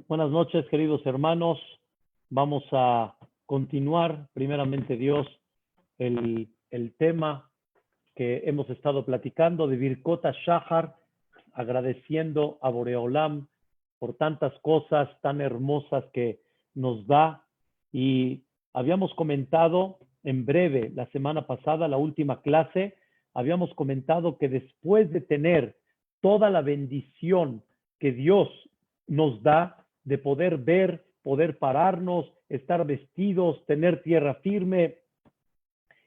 Buenas noches, queridos hermanos. Vamos a continuar, primeramente Dios, el tema que hemos estado platicando de Birkot HaShahar, agradeciendo a Boreolam por tantas cosas tan hermosas que nos da. Y habíamos comentado en breve la semana pasada, la última clase, habíamos comentado que después de tener toda la bendición que Dios nos da, de poder ver, poder pararnos, estar vestidos, tener tierra firme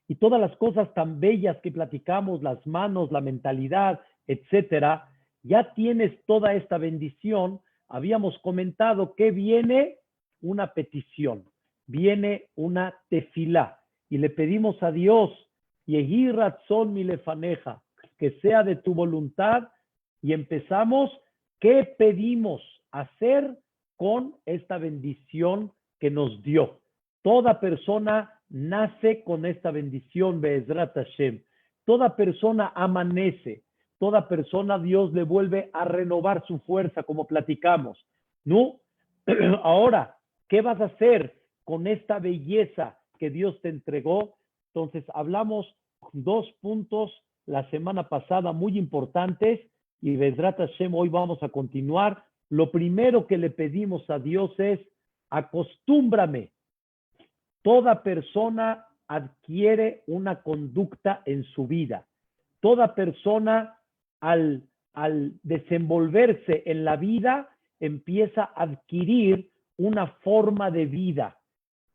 y todas las cosas tan bellas que platicamos, las manos, la mentalidad, etcétera, ya tienes toda esta bendición. Habíamos comentado que viene una petición, viene una tefilá y le pedimos a Dios, Yehi Ratzon mi lefaneja, que sea de tu voluntad, y empezamos. ¿Qué pedimos hacer con esta bendición que nos dio? Toda persona nace con esta bendición, Be'ezrat Hashem. Toda persona amanece. Toda persona Dios le vuelve a renovar su fuerza, como platicamos. ¿No? Ahora, ¿qué vas a hacer con esta belleza que Dios te entregó? Entonces, hablamos 2 puntos la semana pasada muy importantes. Y Be'ezrat Hashem, hoy vamos a continuar. Lo primero que le pedimos a Dios es, acostúmbrame. Toda persona adquiere una conducta en su vida. Toda persona al desenvolverse en la vida empieza a adquirir una forma de vida.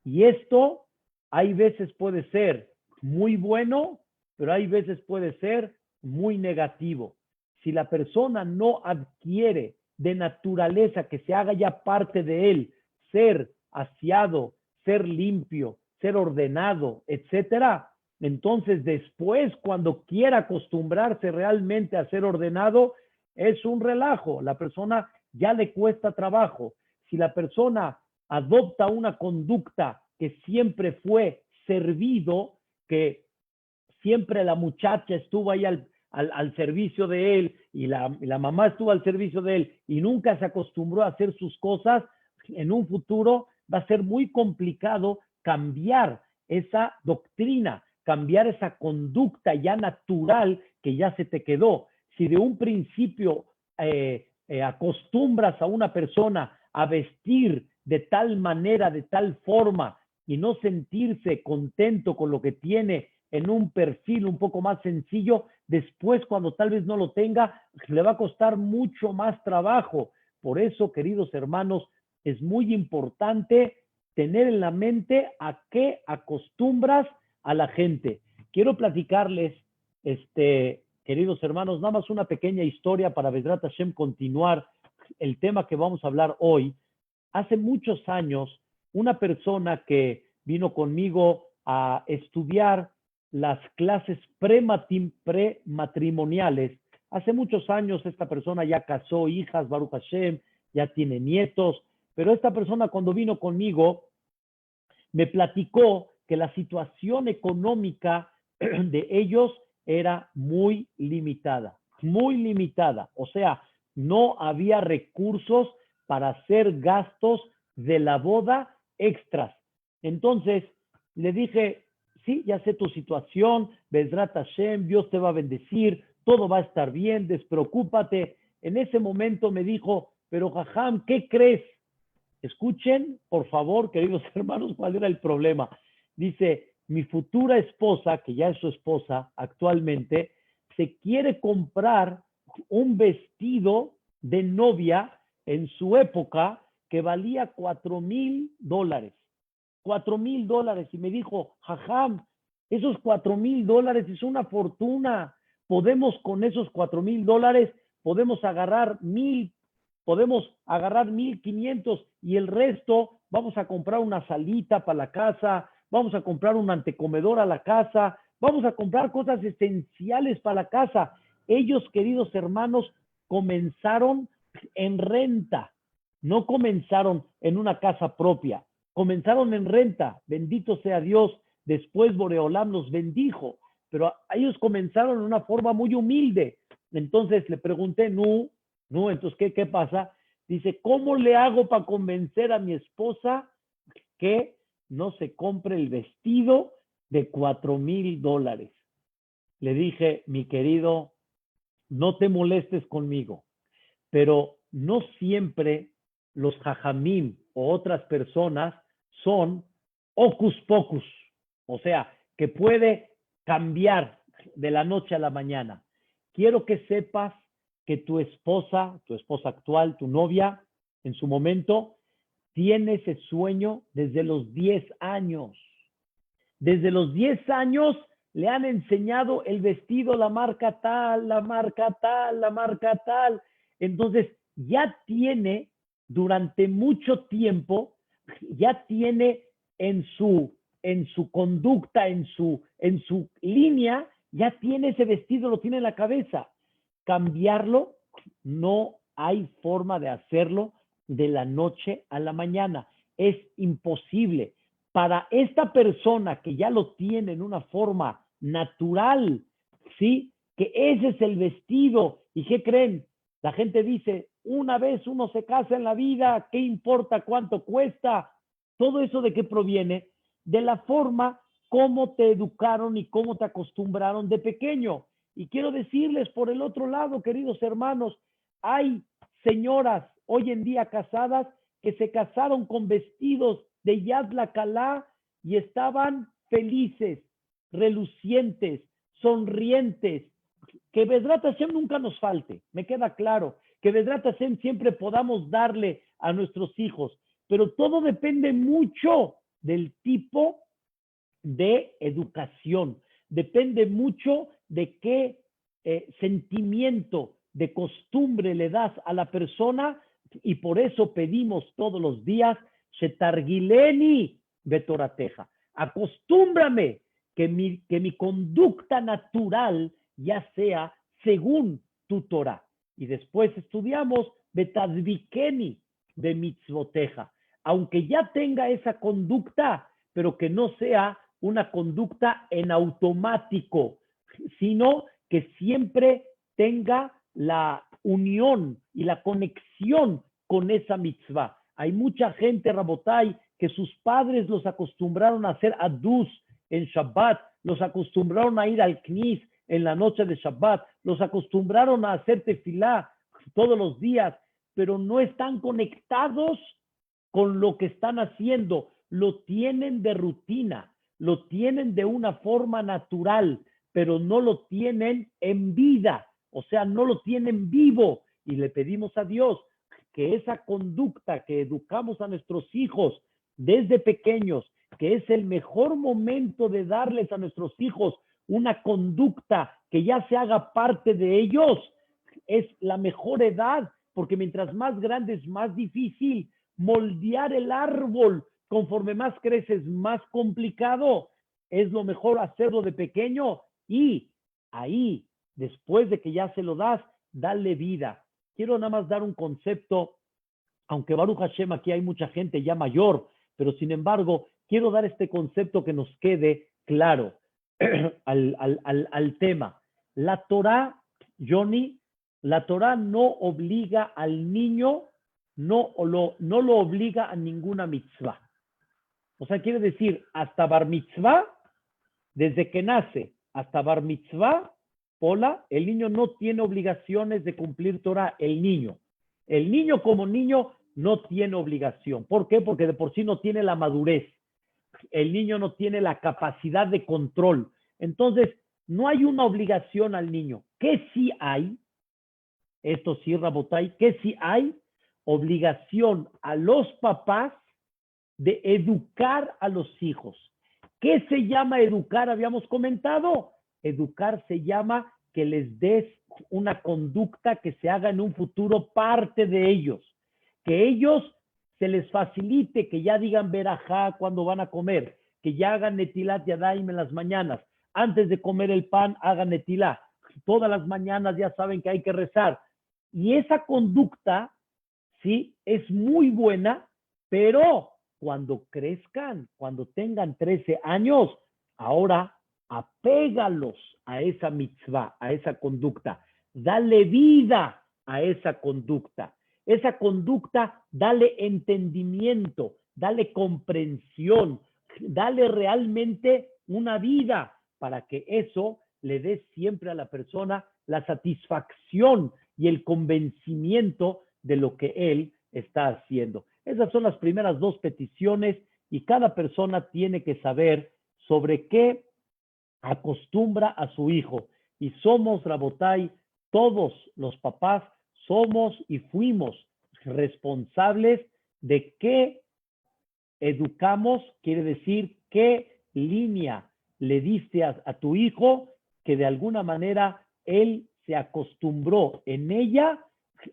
Y esto hay veces puede ser muy bueno, pero hay veces puede ser muy negativo. Si la persona no adquiere de naturaleza, que se haga ya parte de él, ser aseado, ser limpio, ser ordenado, etcétera, entonces después, cuando quiera acostumbrarse realmente a ser ordenado, es un relajo. La persona ya le cuesta trabajo. Si la persona adopta una conducta que siempre fue servido, que siempre la muchacha estuvo ahí al servicio de él y la mamá estuvo al servicio de él y nunca se acostumbró a hacer sus cosas, en un futuro va a ser muy complicado cambiar esa doctrina, cambiar esa conducta ya natural que ya se te quedó. Si de un principio acostumbras a una persona a vestir de tal manera, de tal forma, y no sentirse contento con lo que tiene en un perfil un poco más sencillo, después cuando tal vez no lo tenga, le va a costar mucho más trabajo. Por eso, queridos hermanos, es muy importante tener en la mente a qué acostumbras a la gente. Quiero platicarles, queridos hermanos, nada más una pequeña historia para Be'ezrat Hashem continuar el tema que vamos a hablar hoy. Hace muchos años, una persona que vino conmigo a estudiar las clases prematrimoniales. Hace muchos años esta persona ya casó hijas, Baruch Hashem, ya tiene nietos, pero esta persona cuando vino conmigo me platicó que la situación económica de ellos era muy limitada, o sea, no había recursos para hacer gastos de la boda extras. Entonces le dije, sí, ya sé tu situación, Be'ezrat Hashem, Dios te va a bendecir, todo va a estar bien, despreocúpate. En ese momento me dijo, pero Jajam, ¿qué crees? Escuchen, por favor, queridos hermanos, cuál era el problema. Dice, mi futura esposa, que ya es su esposa actualmente, se quiere comprar un vestido de novia en su época que valía $4,000. $4,000. Y me dijo, Jajam, esos $4,000 es una fortuna. Podemos con esos $4,000, podemos agarrar 1,000, podemos agarrar 1,500 y el resto vamos a comprar una salita para la casa, vamos a comprar un antecomedor a la casa, vamos a comprar cosas esenciales para la casa. Ellos, queridos hermanos, comenzaron en renta, no comenzaron en una casa propia. Comenzaron en renta, bendito sea Dios, después Boreolam los bendijo, pero ellos comenzaron de una forma muy humilde. Entonces le pregunté, entonces, ¿qué pasa? Dice, ¿cómo le hago para convencer a mi esposa que no se compre el vestido de $4,000? Le dije, mi querido, no te molestes conmigo, pero no siempre los jajamim o otras personas son hocus pocus, o sea, que puede cambiar de la noche a la mañana. Quiero que sepas que tu esposa actual, tu novia, en su momento, tiene ese sueño desde los 10 años. Desde los 10 años le han enseñado el vestido, la marca tal, la marca tal, la marca tal. Entonces, ya tiene durante mucho tiempo, ya tiene en su conducta, en su línea, ya tiene ese vestido, lo tiene en la cabeza. Cambiarlo, no hay forma de hacerlo de la noche a la mañana. Es imposible. Para esta persona que ya lo tiene en una forma natural, ¿sí? Que ese es el vestido. ¿Y qué creen? La gente dice, una vez uno se casa en la vida, ¿qué importa cuánto cuesta? Todo eso ¿de qué proviene? De la forma cómo te educaron y cómo te acostumbraron de pequeño. Y quiero decirles por el otro lado, queridos hermanos, hay señoras hoy en día casadas que se casaron con vestidos de Yad Lakalá y estaban felices, relucientes, sonrientes. Que Bezrat Hashem nunca nos falte, me queda claro. Que Bezrat Hashem siempre podamos darle a nuestros hijos, pero todo depende mucho del tipo de educación, depende mucho de qué sentimiento de costumbre le das a la persona, y por eso pedimos todos los días, Shetargileni betorateja, acostúmbrame que mi conducta natural ya sea según tu Torah. Y después estudiamos Betadvikeni de mitzvoteja, aunque ya tenga esa conducta, pero que no sea una conducta en automático, sino que siempre tenga la unión y la conexión con esa mitzvah. Hay mucha gente, Rabotai, que sus padres los acostumbraron a hacer adus en Shabbat, los acostumbraron a ir al Knis en la noche de Shabbat, los acostumbraron a hacer tefilá todos los días, pero no están conectados con lo que están haciendo, lo tienen de rutina, lo tienen de una forma natural, pero no lo tienen en vida, o sea, no lo tienen vivo. Y le pedimos a Dios que esa conducta que educamos a nuestros hijos desde pequeños, que es el mejor momento de darles a nuestros hijos una conducta que ya se haga parte de ellos, es la mejor edad, porque mientras más grande es más difícil moldear el árbol. Conforme más creces, más complicado. Es lo mejor hacerlo de pequeño y ahí, después de que ya se lo das, dale vida. Quiero nada más dar un concepto, aunque Baruch Hashem aquí hay mucha gente ya mayor, pero sin embargo, quiero dar este concepto que nos quede claro al tema. La Torah, Johnny, la Torah no obliga al niño, no lo obliga a ninguna mitzvah. O sea, quiere decir, hasta bar mitzvah, desde que nace hasta bar mitzvah, hola, el niño no tiene obligaciones de cumplir Torah, el niño. El niño como niño no tiene obligación. ¿Por qué? Porque de por sí no tiene la madurez. El niño no tiene la capacidad de control. Entonces, no hay una obligación al niño. ¿Qué sí hay? Esto sí, Rabotai, ¿qué sí hay? Obligación a los papás de educar a los hijos. ¿Qué se llama educar? Habíamos comentado. Educar se llama que les des una conducta que se haga en un futuro parte de ellos. Que ellos se les facilite, que ya digan verajá cuando van a comer, que ya hagan netilat yadayim en las mañanas. Antes de comer el pan, hagan netilá. Todas las mañanas ya saben que hay que rezar. Y esa conducta, sí, es muy buena, pero cuando crezcan, cuando tengan 13 años, ahora apégalos a esa mitzvah, a esa conducta. Dale vida a esa conducta. esa conducta, dale entendimiento, dale comprensión, dale realmente una vida para que eso le dé siempre a la persona la satisfacción y el convencimiento de lo que él está haciendo. Esas son las primeras dos peticiones y cada persona tiene que saber sobre qué acostumbra a su hijo. Y somos, Rabotai, todos los papás somos y fuimos responsables de qué educamos, quiere decir qué línea le diste a tu hijo que de alguna manera él se acostumbró en ella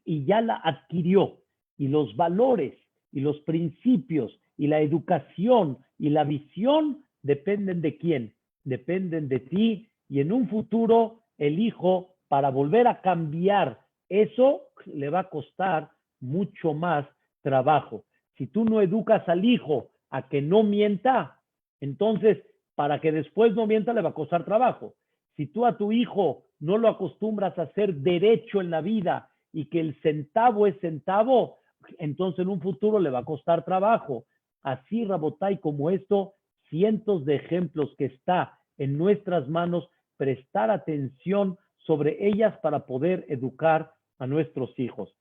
y ya la adquirió. Y los valores y los principios y la educación y la visión dependen de quién, dependen de ti. Y en un futuro el hijo, para volver a cambiar eso, le va a costar mucho más trabajo. Si tú no educas al hijo a que no mienta, entonces para que después no mienta le va a costar trabajo. Si tú a tu hijo no lo acostumbras a hacer derecho en la vida y que el centavo es centavo, entonces en un futuro le va a costar trabajo. Así, Rabotai, como esto, cientos de ejemplos que está en nuestras manos, prestar atención sobre ellas para poder educar a nuestros hijos.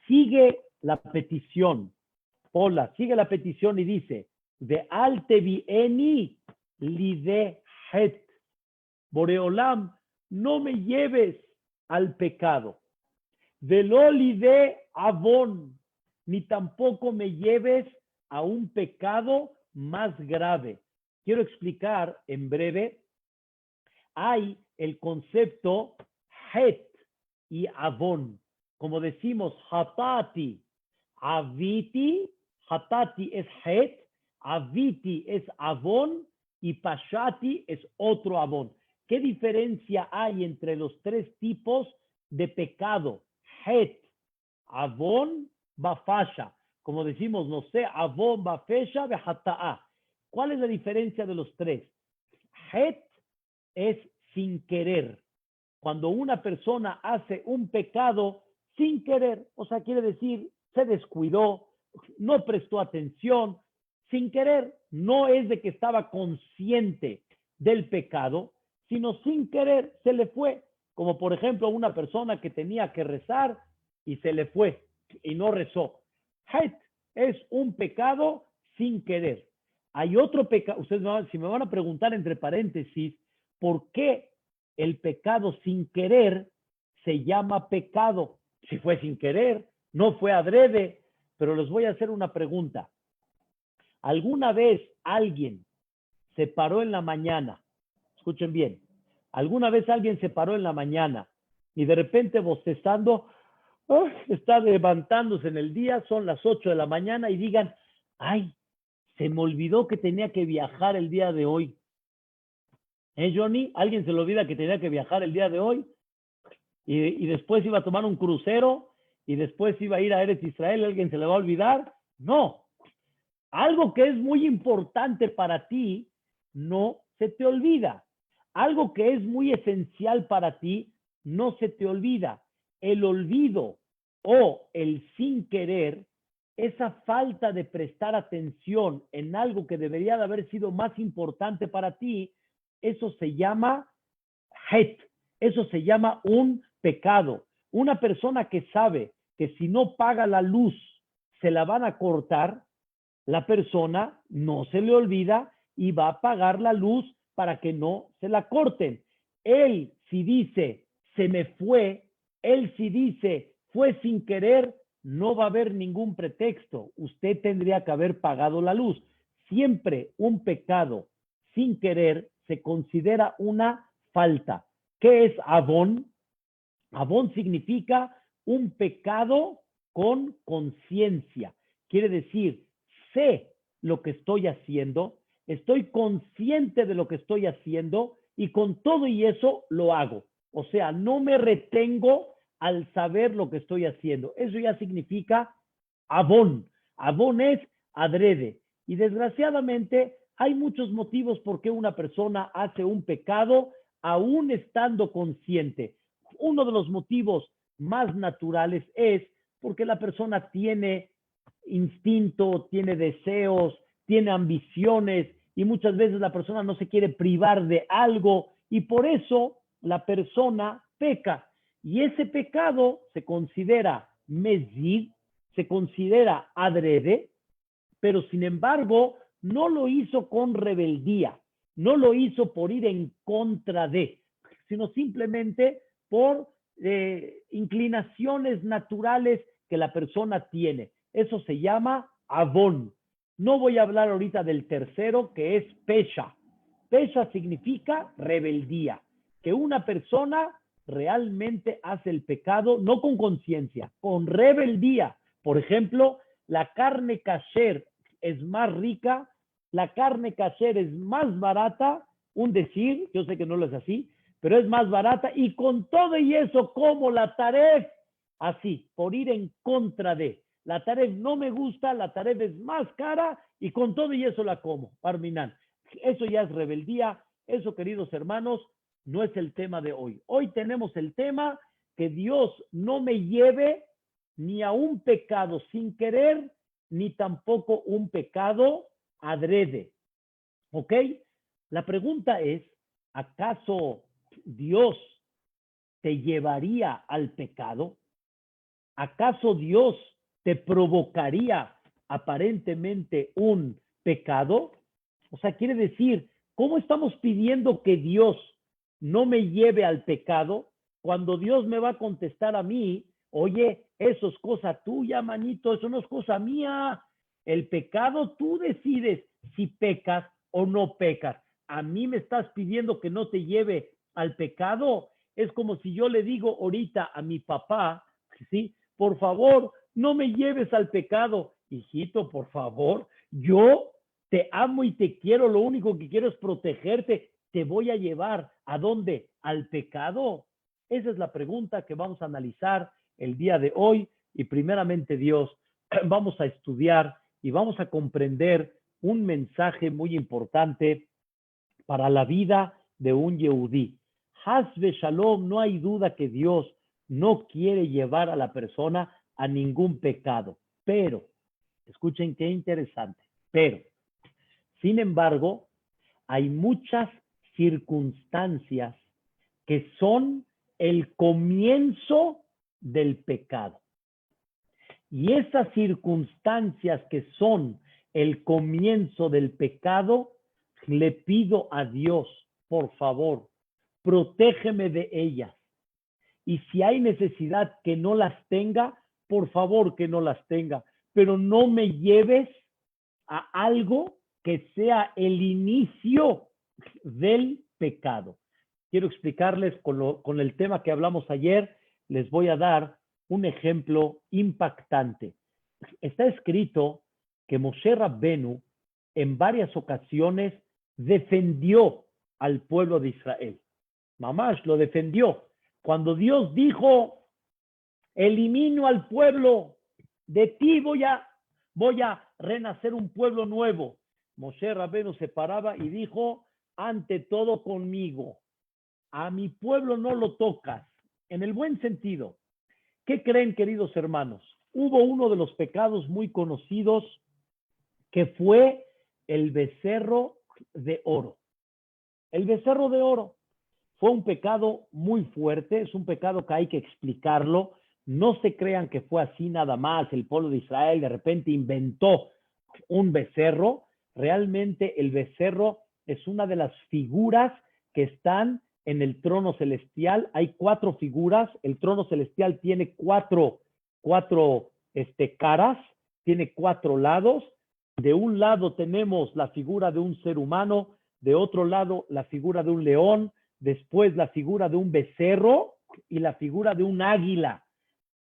Sigue la petición. Hola, sigue la petición y dice, de alte vieni lide het. Boreolam, no me lleves al pecado. Velo lide avon, ni tampoco me lleves a un pecado más grave. Quiero explicar en breve. Hay el concepto het y avon. Como decimos, hatati, aviti, hatati es het, aviti es avon y pashati es otro avon. ¿Qué diferencia hay entre los tres tipos de pecado? Het, avon, bafasha. Como decimos, no sé, avon, bafesha, behata'a. ¿Cuál es la diferencia de los tres? Het es sin querer. Cuando una persona hace un pecado sin querer, o sea, quiere decir, se descuidó, no prestó atención, sin querer, no es de que estaba consciente del pecado, sino sin querer se le fue. Como por ejemplo una persona que tenía que rezar y se le fue y no rezó. Het es un pecado sin querer. Hay otro pecado, ustedes si me van a preguntar entre paréntesis, ¿por qué el pecado sin querer se llama pecado? Si fue sin querer, no fue adrede, pero les voy a hacer una pregunta. ¿Alguna vez alguien se paró en la mañana? Escuchen bien. ¿Alguna vez alguien se paró en la mañana y de repente bostezando, está levantándose en el día, son las 8 de la mañana y digan, ay, se me olvidó que tenía que viajar el día de hoy? Johnny? ¿Alguien se le olvida que tenía que viajar el día de hoy? Y después iba a tomar un crucero y después iba a ir a Eretz Israel, ¿alguien se le va a olvidar? No. Algo que es muy importante para ti, no se te olvida. Algo que es muy esencial para ti, no se te olvida. El olvido o el sin querer, esa falta de prestar atención en algo que debería de haber sido más importante para ti, eso se llama het, eso se llama un pecado. Una persona que sabe que si no paga la luz se la van a cortar, la persona no se le olvida y va a pagar la luz para que no se la corten. Él si dice se me fue, él si dice fue sin querer, no va a haber ningún pretexto. Usted tendría que haber pagado la luz. Siempre un pecado sin querer se considera una falta. ¿Qué es avón? Avón significa un pecado con conciencia. Quiere decir, sé lo que estoy haciendo, estoy consciente de lo que estoy haciendo y con todo y eso lo hago. O sea, no me retengo al saber lo que estoy haciendo. Eso ya significa avón. Avón es adrede. Y desgraciadamente hay muchos motivos por qué una persona hace un pecado aún estando consciente. Uno de los motivos más naturales es porque la persona tiene instinto, tiene deseos, tiene ambiciones y muchas veces la persona no se quiere privar de algo y por eso la persona peca. Y ese pecado se considera mezid, se considera adrede, pero sin embargo no lo hizo con rebeldía, no lo hizo por ir en contra de, sino simplemente por inclinaciones naturales que la persona tiene. Eso se llama avón. No voy a hablar ahorita del tercero, que es pesha. Pesha significa rebeldía, que una persona realmente hace el pecado no con conciencia, con rebeldía. Por ejemplo, la carne kasher es más rica, la carne kasher es más barata, un decir, yo sé que no lo es así, pero es más barata y con todo y eso como la taref, así, por ir en contra de. La taref no me gusta, la taref es más cara y con todo y eso la como, Parminan. Eso ya es rebeldía, eso, queridos hermanos, no es el tema de hoy. Hoy tenemos el tema que Dios no me lleve ni a un pecado sin querer, ni tampoco un pecado adrede. ¿Ok? La pregunta es, ¿acaso Dios te llevaría al pecado? ¿Acaso Dios te provocaría aparentemente un pecado? O sea, quiere decir, ¿cómo estamos pidiendo que Dios no me lleve al pecado cuando Dios me va a contestar a mí? Oye, eso es cosa tuya, manito, eso no es cosa mía. El pecado tú decides si pecas o no pecas. A mí me estás pidiendo que no te lleve al pecado. Es como si yo le digo ahorita a mi papá, ¿sí? Por favor, no me lleves al pecado. Hijito, por favor, yo te amo y te quiero, lo único que quiero es protegerte. ¿Te voy a llevar a dónde? ¿Al pecado? Esa es la pregunta que vamos a analizar el día de hoy y primeramente Dios, vamos a estudiar y vamos a comprender un mensaje muy importante para la vida de un Yehudí. Hasbe Shalom, no hay duda que Dios no quiere llevar a la persona a ningún pecado. Pero, escuchen qué interesante, pero, sin embargo, hay muchas circunstancias que son el comienzo del pecado. Y esas circunstancias que son el comienzo del pecado, le pido a Dios, por favor, protégeme de ellas. Y si hay necesidad que no las tenga, por favor que no las tenga, pero no me lleves a algo que sea el inicio del pecado. Quiero explicarles con el tema que hablamos ayer, les voy a dar un ejemplo impactante. Está escrito que Moshe Rabbenu en varias ocasiones defendió al pueblo de Israel. Mamash lo defendió. Cuando Dios dijo, elimino al pueblo, de ti voy a renacer un pueblo nuevo. Moshe Rabbenu se paraba y dijo, ante todo conmigo, a mi pueblo no lo tocas, en el buen sentido. ¿Qué creen, queridos hermanos? Hubo uno de los pecados muy conocidos que fue el becerro de oro. El becerro de oro fue un pecado muy fuerte, es un pecado que hay que explicarlo. No se crean que fue así nada más, el pueblo de Israel de repente inventó un becerro. Realmente el becerro es una de las figuras que están en el trono celestial. Hay 4 figuras, el trono celestial tiene cuatro caras, tiene 4 lados. De un lado tenemos la figura de un ser humano, de otro lado la figura de un león, después la figura de un becerro y la figura de un águila.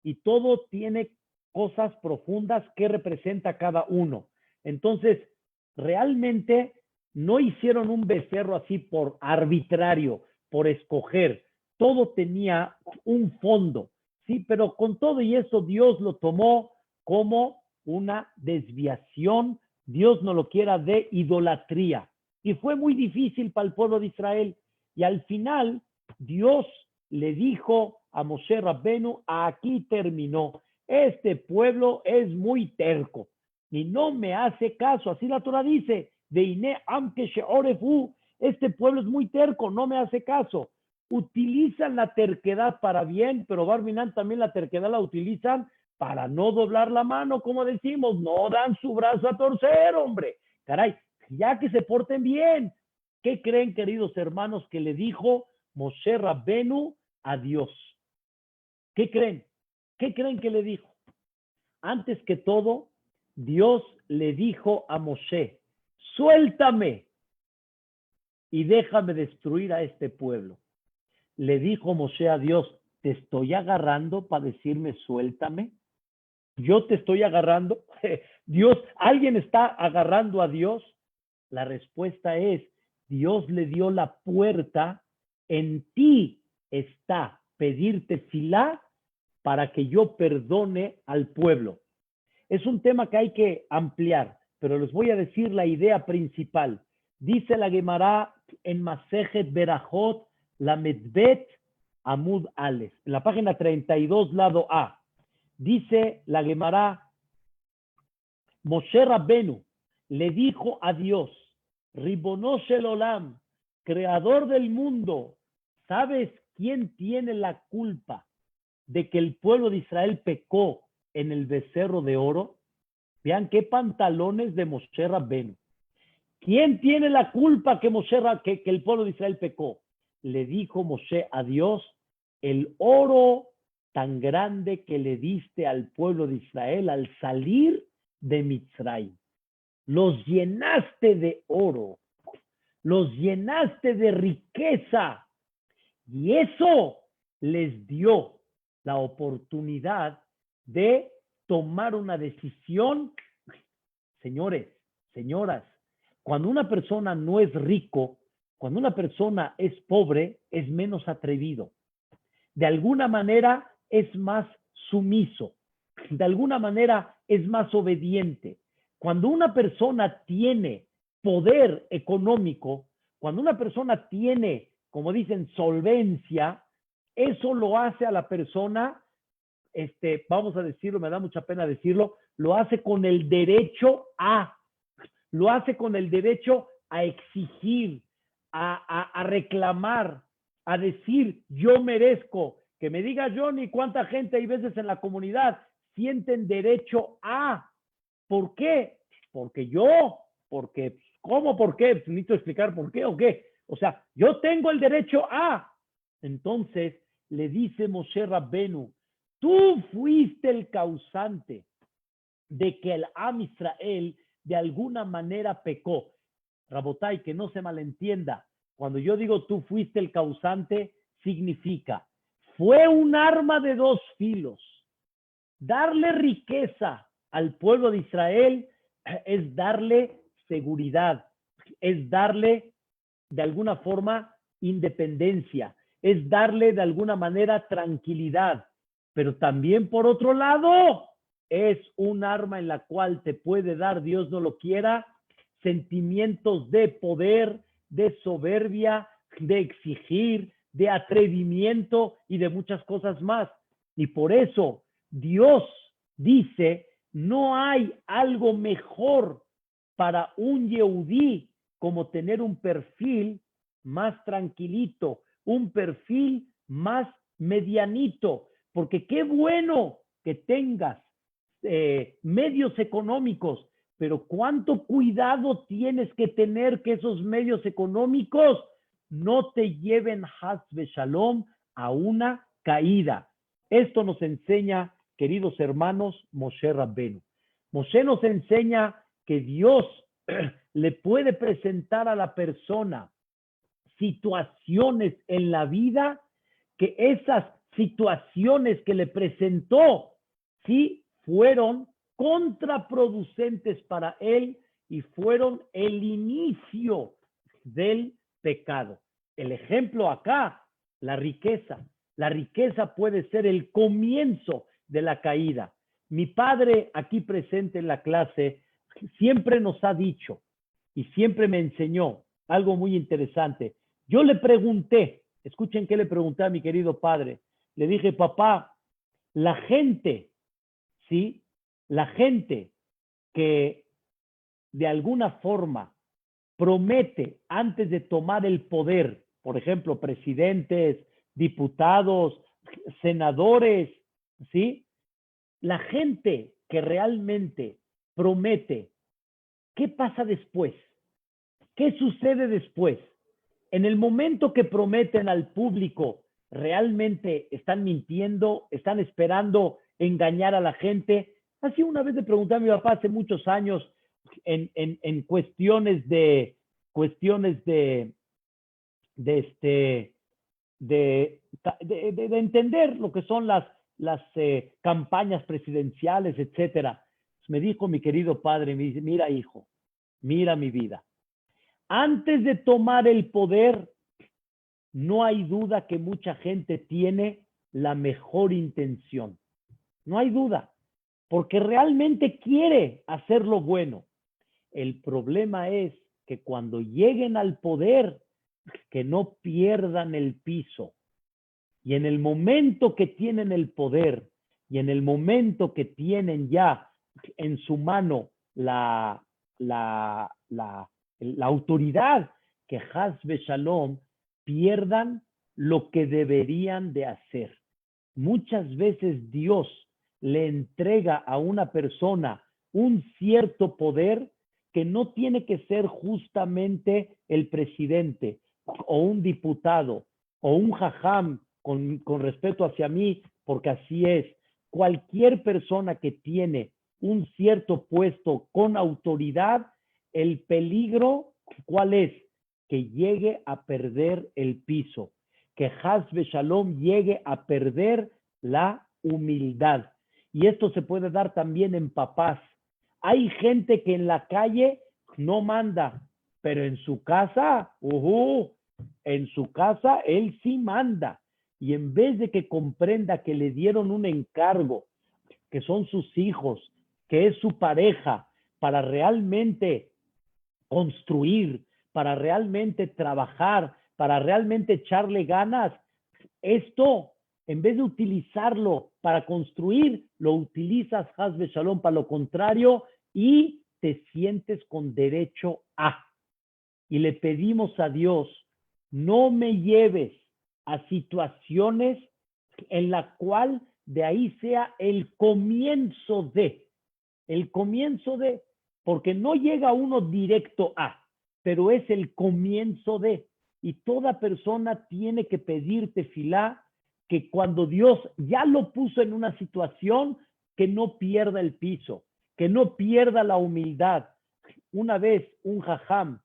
Y todo tiene cosas profundas que representa cada uno. Entonces, realmente no hicieron un becerro así por arbitrario, por escoger. Todo tenía un fondo, ¿sí? Pero con todo y eso Dios lo tomó como una desviación, Dios no lo quiera, de idolatría. Y fue muy difícil para el pueblo de Israel. Y al final, Dios le dijo a Moshe Rabbenu, aquí terminó. este pueblo es muy terco y no me hace caso. Así la Torah dice, este pueblo es muy terco, no me hace caso. Utilizan la terquedad para bien, pero Barminan también la terquedad la utilizan para no doblar la mano, como decimos, no dan su brazo a torcer, hombre. Caray, ya que se porten bien. ¿Qué creen, queridos hermanos, que le dijo Moshe Rabbenu a Dios? ¿Qué creen? ¿Qué creen que le dijo? Antes que todo, Dios le dijo a Moshe, suéltame y déjame destruir a este pueblo. Le dijo Moshe a Dios, ¿te estoy agarrando para decirme suéltame? ¿Yo te estoy agarrando? Dios, ¿alguien está agarrando a Dios? La respuesta es, Dios le dio la puerta, en ti está pedirte filá para que yo perdone al pueblo. Es un tema que hay que ampliar, pero les voy a decir la idea principal. Dice la Gemara en Masejet Berajot, la Medbet Amud Aleph, en la página 32, lado A. Dice la Gemara, Moshe Rabbenu le dijo a Dios, Ribono Shel Olam, creador del mundo, ¿sabes quién tiene la culpa de que el pueblo de Israel pecó en el becerro de oro? Vean qué pantalones de Moshe Rabbenu. ¿Quién tiene la culpa que el pueblo de Israel pecó? Le dijo Moshe a Dios, el oro tan grande que le diste al pueblo de Israel al salir de Mitzrayim. Los llenaste de oro, los llenaste de riqueza, y eso les dio la oportunidad de tomar una decisión. Señores, señoras, cuando una persona no es rico, cuando una persona es pobre, es menos atrevido. De alguna manera es más sumiso, de alguna manera es más obediente. Cuando una persona tiene poder económico, cuando una persona tiene, como dicen, solvencia, eso lo hace a la persona, vamos a decirlo, me da mucha pena decirlo, lo hace con el derecho lo hace con el derecho a exigir, a reclamar, a decir, yo merezco. Que me diga Johnny cuánta gente hay veces en la comunidad sienten derecho a. ¿Por qué? Porque, ¿cómo por qué? Necesito explicar por qué o qué. O sea, yo tengo el derecho a. Entonces le dice Moshe Rabbenu, tú fuiste el causante de que el Am Israel de alguna manera pecó. Rabotai, que no se malentienda. Cuando yo digo tú fuiste el causante, significa, fue un arma de dos filos. Darle riqueza al pueblo de Israel es darle seguridad, es darle de alguna forma independencia, es darle de alguna manera tranquilidad, pero también por otro lado es un arma en la cual te puede dar, Dios no lo quiera, sentimientos de poder, de soberbia, de exigir, de atrevimiento y de muchas cosas más. Y por eso Dios dice, no hay algo mejor para un Yehudí como tener un perfil más tranquilito, un perfil más medianito, porque qué bueno que tengas medios económicos, pero cuánto cuidado tienes que tener que esos medios económicos no te lleven Haz Shalom a una caída. Esto nos enseña, queridos hermanos, Moshe Rabbenu. Moshe nos enseña que Dios le puede presentar a la persona situaciones en la vida, que esas situaciones que le presentó, sí, fueron contraproducentes para él y fueron el inicio del pecado. El ejemplo acá, la riqueza. La riqueza puede ser el comienzo de la caída. Mi padre, aquí presente en la clase, siempre nos ha dicho y siempre me enseñó algo muy interesante. Yo le pregunté, escuchen qué le pregunté a mi querido padre. Le dije, papá, la gente ¿sí? La gente que de alguna forma promete antes de tomar el poder, por ejemplo, presidentes, diputados, senadores, ¿sí? La gente que realmente promete, ¿qué pasa después? ¿Qué sucede después? En el momento que prometen al público, ¿realmente están mintiendo? ¿Están esperando engañar a la gente? Así una vez le pregunté a mi papá hace muchos años en cuestiones de, de entender lo que son las campañas presidenciales, etcétera. Me dijo mi querido padre, me dice, mira hijo, mira mi vida. Antes de tomar el poder, no hay duda que mucha gente tiene la mejor intención. No hay duda, porque realmente quiere hacer lo bueno. El problema es que cuando lleguen al poder, que no pierdan el piso. Y en el momento que tienen el poder y en el momento que tienen ya en su mano la autoridad, que Hasbe Shalom pierdan lo que deberían de hacer. Muchas veces Dios le entrega a una persona un cierto poder que no tiene que ser justamente el presidente o un diputado o un jajam con respeto hacia mí, porque así es. Cualquier persona que tiene un cierto puesto con autoridad, el peligro, ¿cuál es? Que llegue a perder el piso, que Hasbe Shalom llegue a perder la humildad. Y esto se puede dar también en papás. Hay gente que en la calle no manda, pero en su casa, en su casa él sí manda. Y en vez de que comprenda que le dieron un encargo, que son sus hijos, que es su pareja, para realmente construir, para realmente trabajar, para realmente echarle ganas, esto, en vez de utilizarlo para construir, lo utilizas, Hasbe Shalom, para lo contrario, y te sientes con derecho a. Y le pedimos a Dios, no me lleves a situaciones en la cual de ahí sea el comienzo de, porque no llega uno directo a, pero es el comienzo de. Y toda persona tiene que pedir tefilá, que cuando Dios ya lo puso en una situación, que no pierda el piso, que no pierda la humildad. Una vez un jajam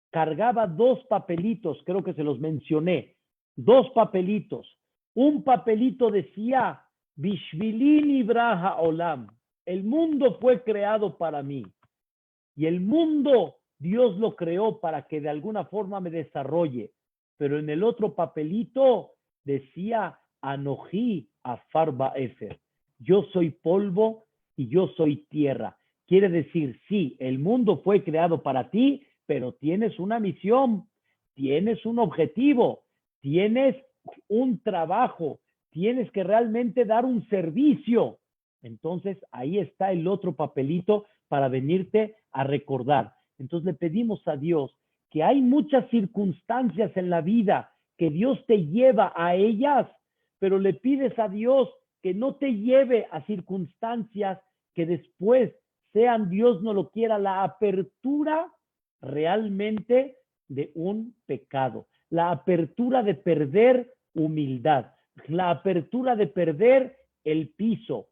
cargaba 2 papelitos, creo que se los mencioné, 2 papelitos. Un papelito decía, Bishvilin Ibraha Olam, el mundo fue creado para mí. Y el mundo, Dios lo creó para que de alguna forma me desarrolle. Pero en el otro papelito decía, Anoji Afar Ba'efer, yo soy polvo y yo soy tierra. Quiere decir, sí, el mundo fue creado para ti, pero tienes una misión, tienes un objetivo, tienes un trabajo, tienes que realmente dar un servicio. Entonces, ahí está el otro papelito para venirte a recordar. Entonces, le pedimos a Dios que hay muchas circunstancias en la vida que Dios te lleva a ellas, pero le pides a Dios que no te lleve a circunstancias que después sean, Dios no lo quiera, la apertura realmente de un pecado, la apertura de perder humildad, la apertura de perder el piso.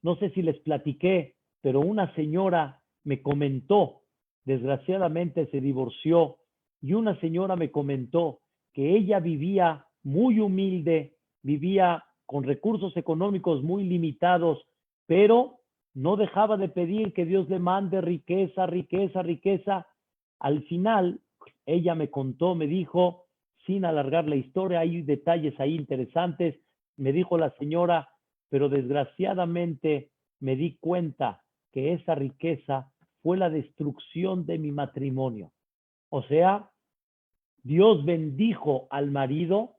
No sé si les platiqué, pero una señora me comentó, desgraciadamente se divorció, y una señora me comentó que ella vivía muy humilde, vivía con recursos económicos muy limitados, pero no dejaba de pedir que Dios le mande riqueza, riqueza, riqueza. Al final, ella me contó, me dijo, sin alargar la historia, hay detalles ahí interesantes, me dijo la señora, pero desgraciadamente me di cuenta que esa riqueza fue la destrucción de mi matrimonio. O sea, Dios bendijo al marido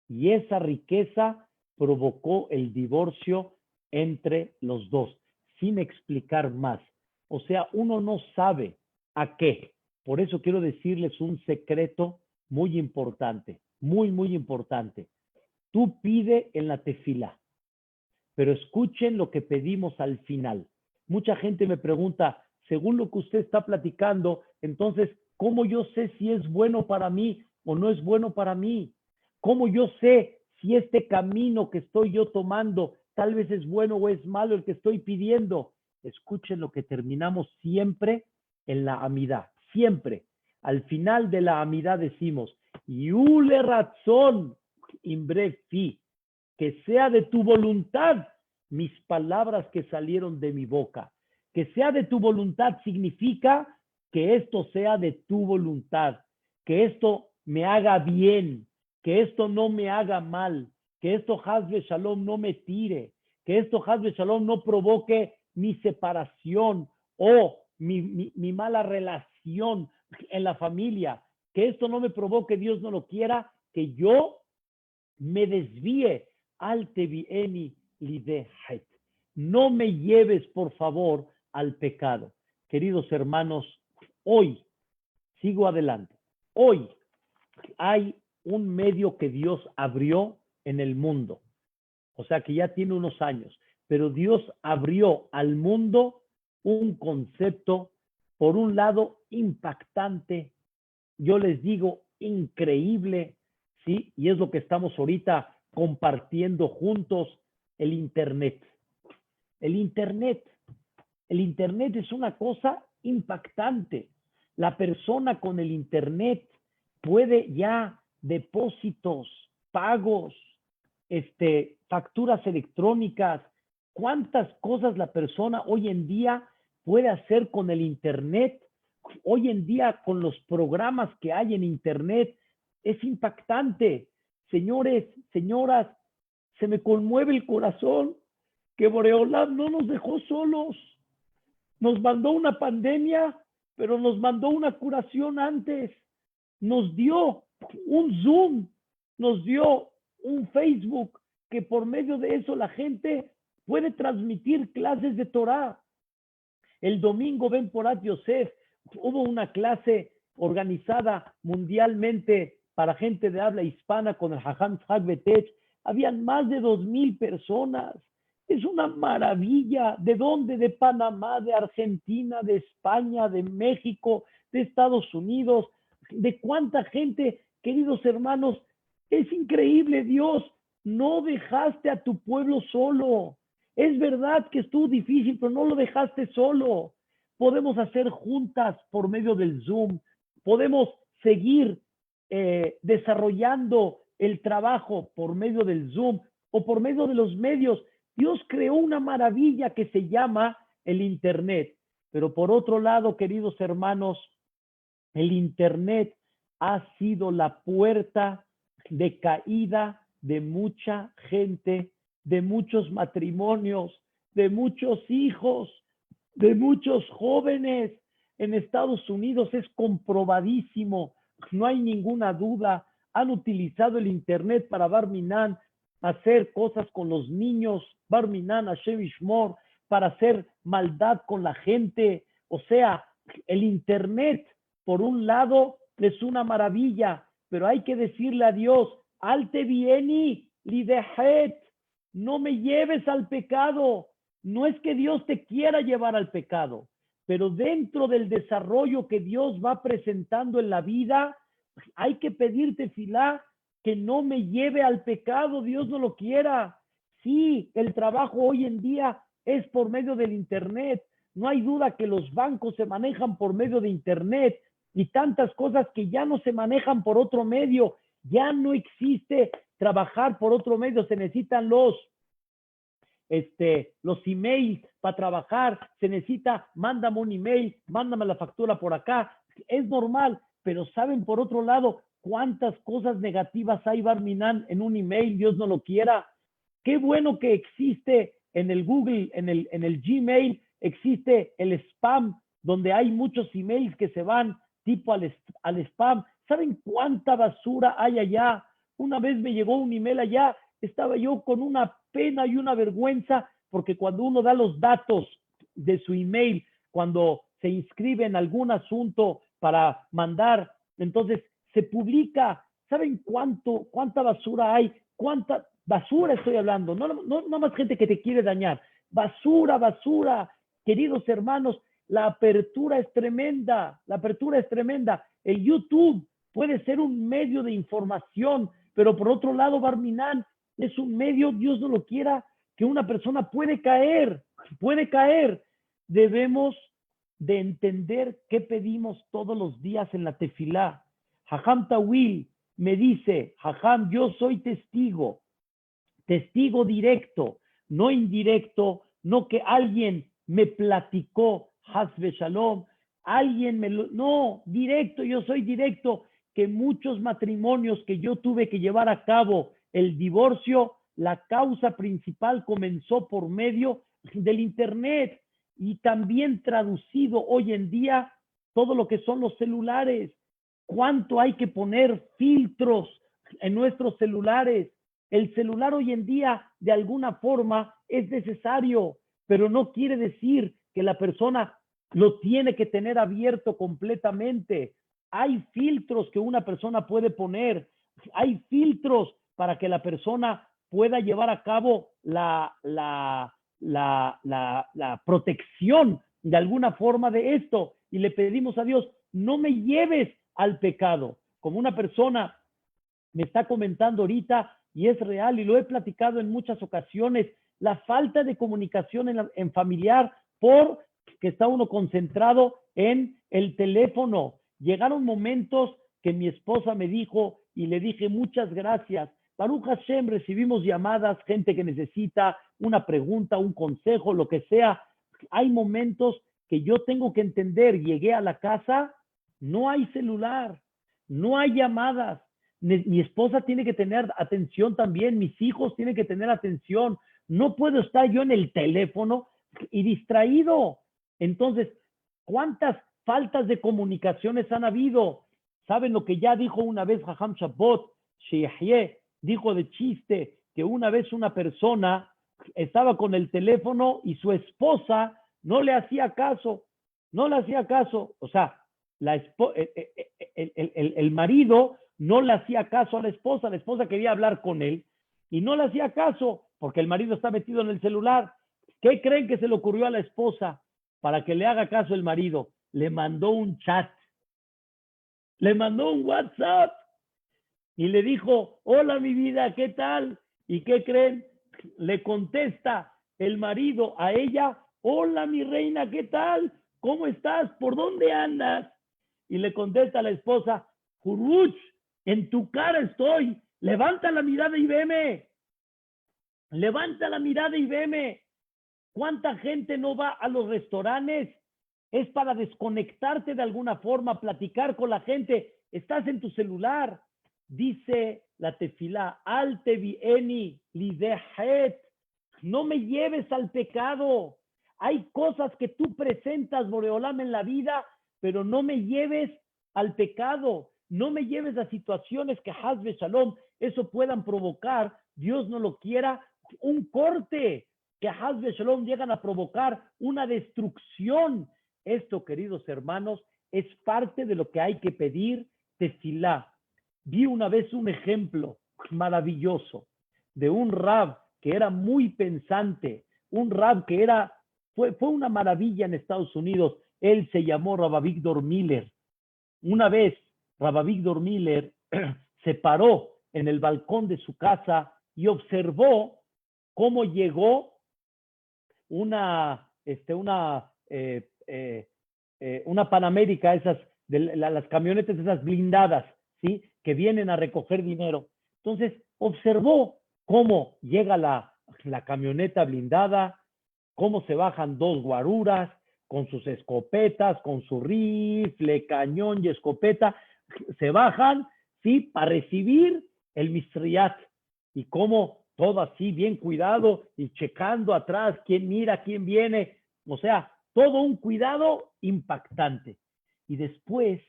y esa riqueza provocó el divorcio entre los dos, sin explicar más. O sea, uno no sabe a qué. Por eso quiero decirles un secreto muy importante, muy, muy importante. Tú pide en la tefila, pero escuchen lo que pedimos al final. Mucha gente me pregunta, según lo que usted está platicando, entonces, ¿cómo yo sé si es bueno para mí o no es bueno para mí? ¿Cómo yo sé si este camino que estoy yo tomando tal vez es bueno o es malo el que estoy pidiendo? Escuchen lo que terminamos siempre en la amidad, siempre. Al final de la amidad decimos, Yule razón, imbre fi, que sea de tu voluntad mis palabras que salieron de mi boca. Que sea de tu voluntad significa que esto sea de tu voluntad, que esto me haga bien, que esto no me haga mal, que esto Hazbe Shalom no me tire, que esto Hazbe Shalom no provoque mi separación o mi mala relación en la familia, que esto no me provoque, Dios no lo quiera, que yo me desvíe al tevieni lidehet. No me lleves, por favor, al pecado. Queridos hermanos, hoy, sigo adelante, hoy hay un medio que Dios abrió en el mundo. O sea que ya tiene unos años, pero Dios abrió al mundo un concepto, por un lado, impactante, yo les digo, increíble, ¿sí? Y es lo que estamos ahorita compartiendo juntos, el Internet. El Internet. El Internet es una cosa impactante. La persona con el Internet puede ya depósitos, pagos, facturas electrónicas, cuántas cosas la persona hoy en día puede hacer con el Internet. Hoy en día, con los programas que hay en Internet, es impactante. Señores, señoras, se me conmueve el corazón que Boreolam no nos dejó solos. Nos mandó una pandemia, pero nos mandó una curación antes. Nos dio un Zoom, nos dio un Facebook, que por medio de eso la gente puede transmitir clases de Torah. El domingo, Ben Porat Yosef, hubo una clase organizada mundialmente para gente de habla hispana con el Jajam Tzhak Betech. Habían más de 2,000 personas. Es una maravilla. ¿De dónde? De Panamá, de Argentina, de España, de México, de Estados Unidos. ¿De cuánta gente, queridos hermanos? Es increíble, Dios. No dejaste a tu pueblo solo. Es verdad que estuvo difícil, pero no lo dejaste solo. Podemos hacer juntas por medio del Zoom. Podemos seguir desarrollando el trabajo por medio del Zoom o por medio de los medios. Dios creó una maravilla que se llama el Internet. Pero por otro lado, queridos hermanos, el Internet ha sido la puerta de caída de mucha gente, de muchos matrimonios, de muchos hijos, de muchos jóvenes. En Estados Unidos es comprobadísimo, no hay ninguna duda. Han utilizado el Internet para Bar Minan, hacer cosas con los niños, Bar Minan, Hashem Yishmor, para hacer maldad con la gente. O sea, el Internet, por un lado, es una maravilla, pero hay que decirle a Dios, alte vieni lidehet, no me lleves al pecado. No es que Dios te quiera llevar al pecado, pero dentro del desarrollo que Dios va presentando en la vida, hay que pedir tefilá que no me lleve al pecado, Dios no lo quiera. Sí, el trabajo hoy en día es por medio del Internet. No hay duda que los bancos se manejan por medio de Internet y tantas cosas que ya no se manejan por otro medio. Ya no existe trabajar por otro medio, se necesitan los emails para trabajar, se necesita, mándame un email, mándame la factura por acá, es normal, pero saben por otro lado cuántas cosas negativas hay, Barminan, en un email, Dios no lo quiera. Qué bueno que existe en el Google, en el Gmail, existe el spam, donde hay muchos emails que se van tipo al spam. ¿Saben cuánta basura hay allá? Una vez me llegó un email allá, estaba yo con una pena y una vergüenza porque cuando uno da los datos de su email, cuando se inscribe en algún asunto para mandar, entonces se publica. ¿Saben cuánta basura hay? ¿Cuánta basura estoy hablando? No más gente que te quiere dañar. Basura, basura. Queridos hermanos, la apertura es tremenda. La apertura es tremenda. El YouTube puede ser un medio de información, pero por otro lado, Barminan es un medio, Dios no lo quiera, que una persona puede caer, puede caer. Debemos de entender qué pedimos todos los días en la tefilá. Jajam Tawil me dice, Jajam, yo soy testigo directo, no indirecto, no que alguien me platicó, Hasbe Shalom, alguien me lo, no, directo, yo soy directo, que muchos matrimonios que yo tuve que llevar a cabo, el divorcio, la causa principal comenzó por medio del internet y también traducido hoy en día todo lo que son los celulares. ¿Cuánto hay que poner filtros en nuestros celulares? El celular hoy en día de alguna forma es necesario, pero no quiere decir que la persona lo tiene que tener abierto completamente. Hay filtros que una persona puede poner, hay filtros para que la persona pueda llevar a cabo la protección de alguna forma de esto. Y le pedimos a Dios, no me lleves al pecado. Como una persona me está comentando ahorita, y es real, y lo he platicado en muchas ocasiones, la falta de comunicación en familiar por que está uno concentrado en el teléfono. Llegaron momentos que mi esposa me dijo, y le dije muchas gracias. Baruch Hashem, recibimos llamadas, gente que necesita una pregunta, un consejo, lo que sea. Hay momentos que yo tengo que entender, llegué a la casa, no hay celular, no hay llamadas. Mi esposa tiene que tener atención también, mis hijos tienen que tener atención. No puedo estar yo en el teléfono y distraído. Entonces, ¿cuántas faltas de comunicaciones han habido? ¿Saben lo que ya dijo una vez Jajam Shabbat? Sheyahye dijo de chiste que una vez una persona estaba con el teléfono y su esposa no le hacía caso, no le hacía caso. O sea, el marido no le hacía caso a la esposa quería hablar con él y no le hacía caso porque el marido está metido en el celular. ¿Qué creen que se le ocurrió a la esposa para que le haga caso el marido? Le mandó un chat, le mandó un WhatsApp y le dijo, hola mi vida, ¿qué tal? ¿Y qué creen? Le contesta el marido a ella, hola mi reina, ¿qué tal? ¿Cómo estás? ¿Por dónde andas? Y le contesta a la esposa, Juruch, en tu cara estoy, levanta la mirada y veme, levanta la mirada y veme. ¿Cuánta gente no va a los restaurantes? Es para desconectarte de alguna forma, platicar con la gente. Estás en tu celular. Dice la tefilá, al tevieni lidehet, no me lleves al pecado. Hay cosas que tú presentas, Boreolam, en la vida, pero no me lleves al pecado. No me lleves a situaciones que Hasbe Shalom, eso puedan provocar, Dios no lo quiera, un corte, que Hasbe Shalom llegan a provocar una destrucción. Esto, queridos hermanos, es parte de lo que hay que pedir tefilá. Vi una vez un ejemplo maravilloso de un rab que era muy pensante, un rab que fue una maravilla en Estados Unidos. Él se llamó Rabbi Víctor Miller. Una vez Rabbi Víctor Miller se paró en el balcón de su casa y observó cómo llegó una Panamérica, esas las camionetas esas blindadas, ¿sí? Que vienen a recoger dinero. Entonces observó cómo llega la camioneta blindada, cómo se bajan dos guaruras con sus escopetas, con su rifle, cañón y escopeta, se bajan, ¿sí? Para recibir el misriat. Y cómo todo así bien cuidado y checando atrás quién mira, quién viene. O sea, todo un cuidado impactante. Y después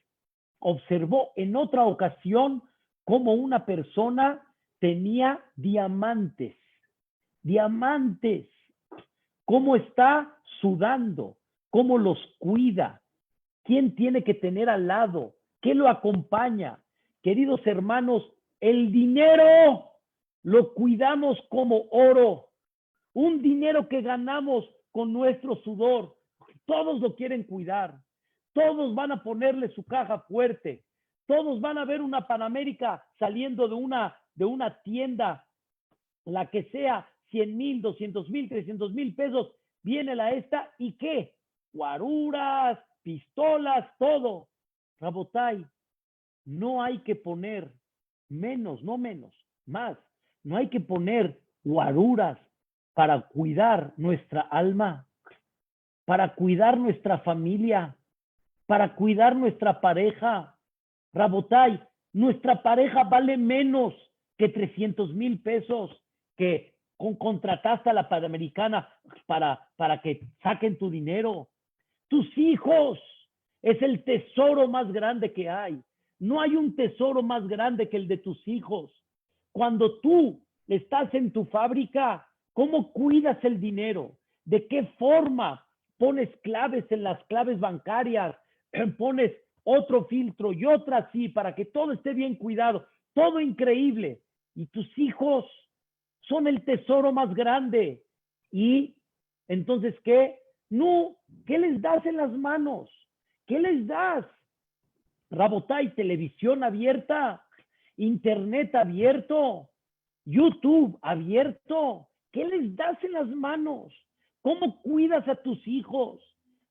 observó en otra ocasión cómo una persona tenía diamantes. Diamantes. cómo está sudando, cómo los cuida, quién tiene que tener al lado, qué lo acompaña. Queridos hermanos, el dinero lo cuidamos como oro, un dinero que ganamos con nuestro sudor. Todos lo quieren cuidar, todos van a ponerle su caja fuerte, todos van a ver una Panamérica saliendo de una tienda, la que sea, 100,000, 200,000, 300,000 pesos, viene la esta y ¿qué? Guaruras, pistolas, todo. Rabotay, no hay que poner menos, no menos, más. No hay que poner guaruras para cuidar nuestra alma, para cuidar nuestra familia, para cuidar nuestra pareja. Rabotay, nuestra pareja vale menos que 300,000 pesos que contrataste a la Panamericana para que saquen tu dinero. Tus hijos es el tesoro más grande que hay. No hay un tesoro más grande que el de tus hijos. Cuando tú estás en tu fábrica, ¿cómo cuidas el dinero? ¿De qué forma pones claves en las claves bancarias? Pones otro filtro y otra así para que todo esté bien cuidado. Todo increíble. Y tus hijos son el tesoro más grande. Y entonces, ¿qué? No, ¿qué les das en las manos? ¿Qué les das? Rabotay, televisión abierta, internet abierto, YouTube abierto. ¿Qué les das en las manos? ¿Cómo cuidas a tus hijos?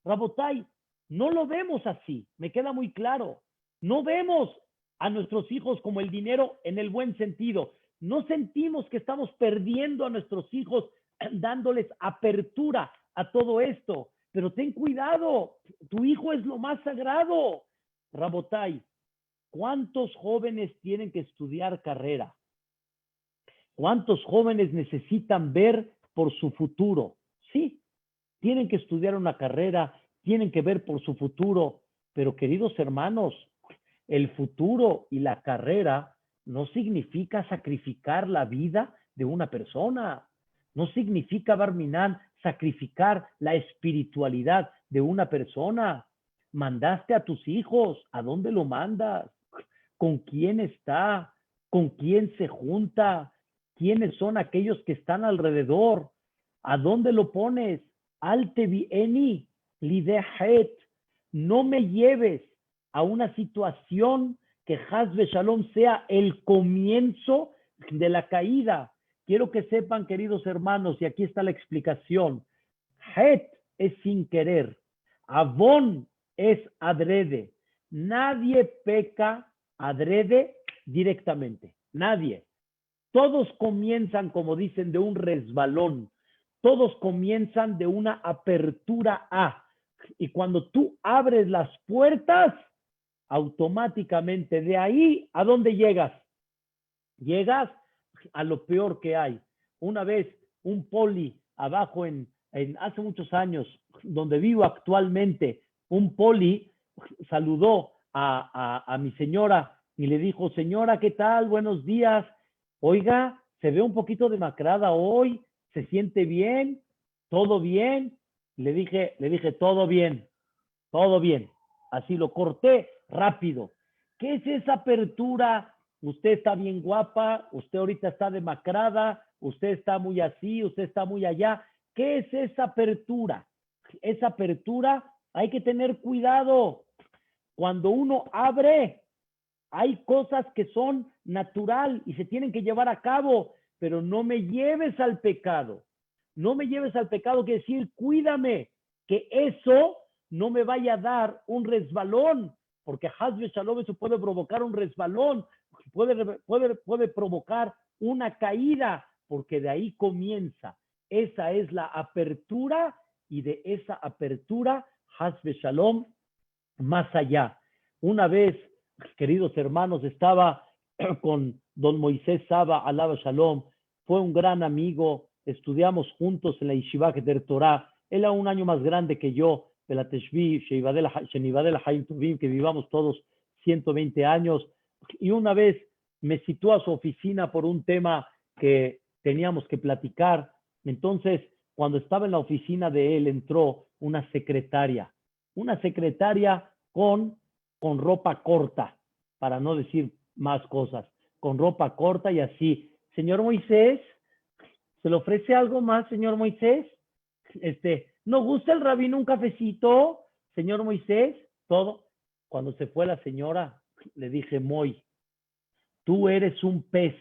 Rabotay, no lo vemos así, me queda muy claro. No vemos a nuestros hijos como el dinero en el buen sentido. No sentimos que estamos perdiendo a nuestros hijos dándoles apertura a todo esto. Pero ten cuidado, tu hijo es lo más sagrado. Rabotay, ¿cuántos jóvenes tienen que estudiar carrera? ¿Cuántos jóvenes necesitan ver por su futuro? Sí, tienen que estudiar una carrera, tienen que ver por su futuro, pero queridos hermanos, el futuro y la carrera no significa sacrificar la vida de una persona. No significa, Barminan, sacrificar la espiritualidad de una persona. Mandaste a tus hijos, ¿a dónde lo mandas? ¿Con quién está? ¿Con quién se junta? ¿Quiénes son aquellos que están alrededor? ¿A dónde lo pones? Alte vieni lidehet. No me lleves a una situación que Hasbe Shalom sea el comienzo de la caída. Quiero que sepan, queridos hermanos, y aquí está la explicación. Het es sin querer. Avon es adrede. Nadie peca adrede directamente. Nadie. Todos comienzan, como dicen, de un resbalón. Todos comienzan de una apertura A. Y cuando tú abres las puertas, automáticamente de ahí, ¿a dónde llegas? Llegas a lo peor que hay. Una vez, un poli abajo hace muchos años, donde vivo actualmente, un poli saludó a mi señora y le dijo, señora, ¿qué tal? Buenos días. Oiga, se ve un poquito demacrada hoy, ¿se siente bien? ¿Todo bien? Le dije, todo bien, todo bien. Así lo corté rápido. ¿Qué es esa apertura? Usted está bien guapa, usted ahorita está demacrada, usted está muy así, usted está muy allá. ¿Qué es esa apertura? Esa apertura hay que tener cuidado. Cuando uno abre, hay cosas que son natural y se tienen que llevar a cabo, pero no me lleves al pecado. No me lleves al pecado, que decir, cuídame, que eso no me vaya a dar un resbalón, porque Hasbe Shalom eso puede provocar un resbalón, puede provocar una caída, porque de ahí comienza. Esa es la apertura y de esa apertura, Hasbe Shalom, más allá. Una vez, queridos hermanos, estaba con don Moisés Saba, alaba Shalom, fue un gran amigo, estudiamos juntos en la Yeshiva der Torah, él era un año más grande que yo, de la Teshvi, Shenivadel Haim Tovim, que vivamos todos 120 años, y una vez me citó a su oficina por un tema que teníamos que platicar. Entonces cuando estaba en la oficina de él, entró una secretaria con ropa corta, para no decir más cosas, con ropa corta y así. Señor Moisés, ¿se le ofrece algo más, señor Moisés? ¿No gusta el rabino un cafecito, señor Moisés? Todo. Cuando se fue la señora, le dije, Moy, tú eres un pez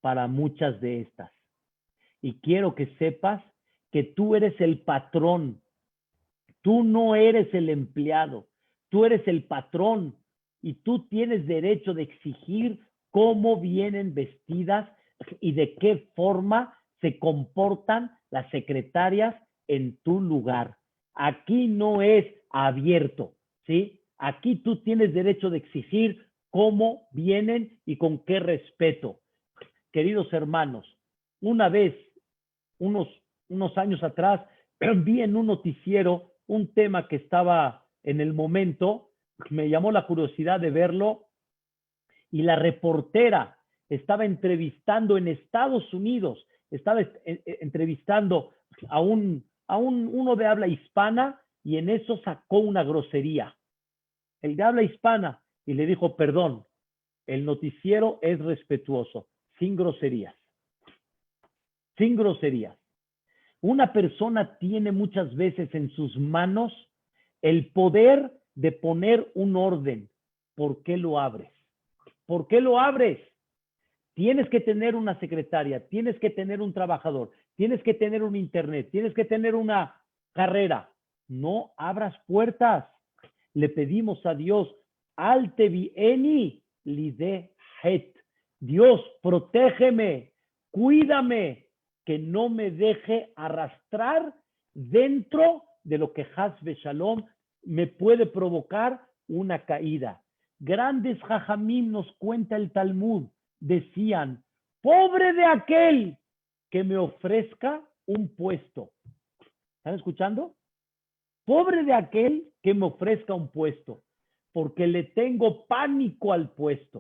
para muchas de estas. Y quiero que sepas que tú eres el patrón. Tú no eres el empleado. Tú eres el patrón. Y tú tienes derecho de exigir cómo vienen vestidas y de qué forma se comportan las secretarias en tu lugar. Aquí no es abierto, ¿sí? Aquí tú tienes derecho de exigir cómo vienen y con qué respeto. Queridos hermanos, una vez, unos años atrás, vi en un noticiero un tema que estaba en el momento, me llamó la curiosidad de verlo, y la reportera estaba entrevistando en Estados Unidos, estaba entrevistando a uno de habla hispana, y en eso sacó una grosería. El de habla hispana, y le dijo, perdón, el noticiero es respetuoso, sin groserías. Sin groserías. Una persona tiene muchas veces en sus manos el poder de poner un orden. ¿Por qué lo abres? ¿Por qué lo abres? Tienes que tener una secretaria, tienes que tener un trabajador, tienes que tener un internet, tienes que tener una carrera. No abras puertas. Le pedimos a Dios, alte vieni lide het. Dios, protégeme, cuídame, que no me deje arrastrar dentro de lo que Haz Shalom me puede provocar una caída. Grandes jajamim, nos cuenta el Talmud, decían, pobre de aquel que me ofrezca un puesto. ¿Están escuchando? Pobre de aquel que me ofrezca un puesto, porque le tengo pánico al puesto,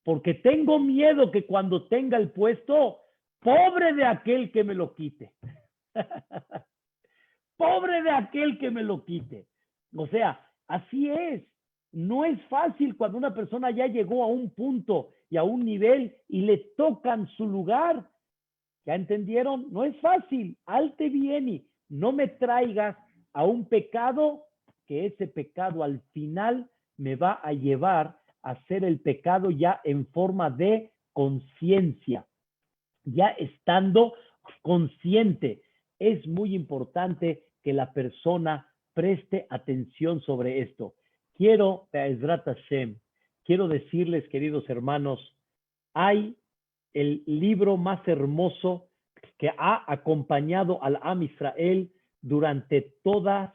porque tengo miedo que cuando tenga el puesto, pobre de aquel que me lo quite. Pobre de aquel que me lo quite. O sea, así es. No es fácil cuando una persona ya llegó a un punto y a un nivel y le tocan su lugar. ¿Ya entendieron? No es fácil. Alte vieni. No me traigas a un pecado que ese pecado al final me va a llevar a hacer el pecado ya en forma de conciencia, ya estando consciente. Es muy importante que la persona preste atención sobre esto. Quiero, Be'ezrat Hashem, quiero decirles, queridos hermanos, hay el libro más hermoso que ha acompañado al Am Israel durante todas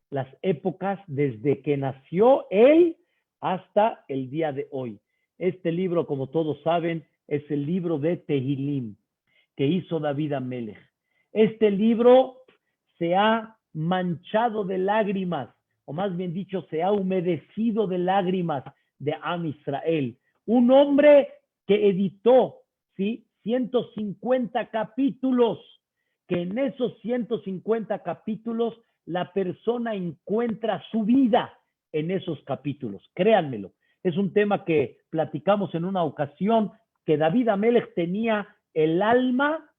las épocas, desde que nació él hasta el día de hoy. Este libro, como todos saben, es el libro de Tehilim, que hizo David Amelech. Este libro se ha manchado de lágrimas, o más bien dicho, se ha humedecido de lágrimas de Am Israel. Un hombre que editó, ¿sí?, 150 capítulos, que en esos 150 capítulos la persona encuentra su vida en esos capítulos. Créanmelo, es un tema que platicamos en una ocasión, que David Amelech tenía el alma,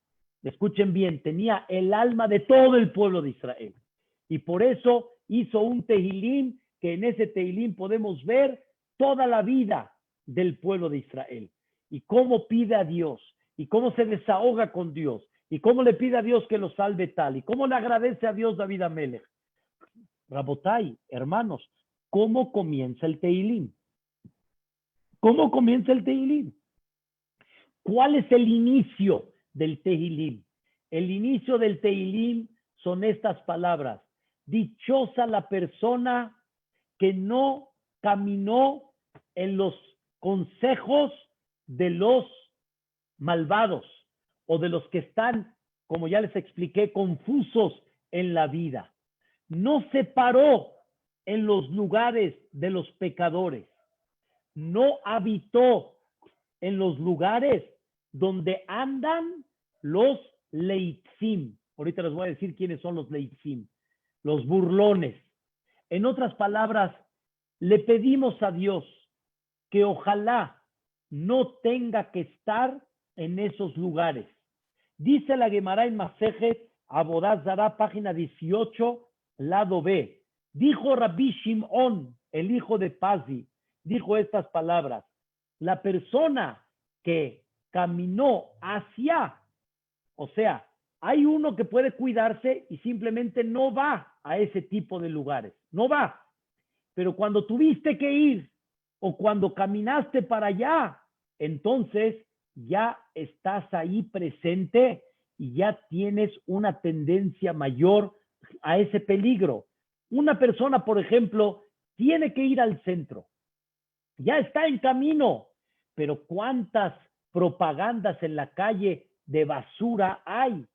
escuchen bien, tenía el alma de todo el pueblo de Israel. Y por eso hizo un Tehilim, que en ese Tehilim podemos ver toda la vida del pueblo de Israel. Y cómo pide a Dios, y cómo se desahoga con Dios, y cómo le pide a Dios que lo salve tal, y cómo le agradece a Dios David Amelech. Rabotai, hermanos, ¿cómo comienza el Tehilim? ¿Cómo comienza el Tehilim? ¿Cuál es el inicio del Tehilim? El inicio del Tehilim son estas palabras: dichosa la persona que no caminó en los consejos de los malvados o de los que están, como ya les expliqué, confusos en la vida. No se paró en los lugares de los pecadores. No habitó en los lugares donde andan los leitzim. Ahorita les voy a decir quiénes son los leitzim, los burlones. En otras palabras, le pedimos a Dios que ojalá no tenga que estar en esos lugares. Dice la Gemara en Masejet Abodá Zará, página 18, lado B. Dijo Rabbi Shimon, el hijo de Pazi, dijo estas palabras: la persona que caminó hacia, o sea, hay uno que puede cuidarse y simplemente no va a ese tipo de lugares, no va. Pero cuando tuviste que ir o cuando caminaste para allá, entonces ya estás ahí presente y ya tienes una tendencia mayor a ese peligro. Una persona, por ejemplo, tiene que ir al centro, ya está en camino, pero ¿cuántas propagandas en la calle de basura hay?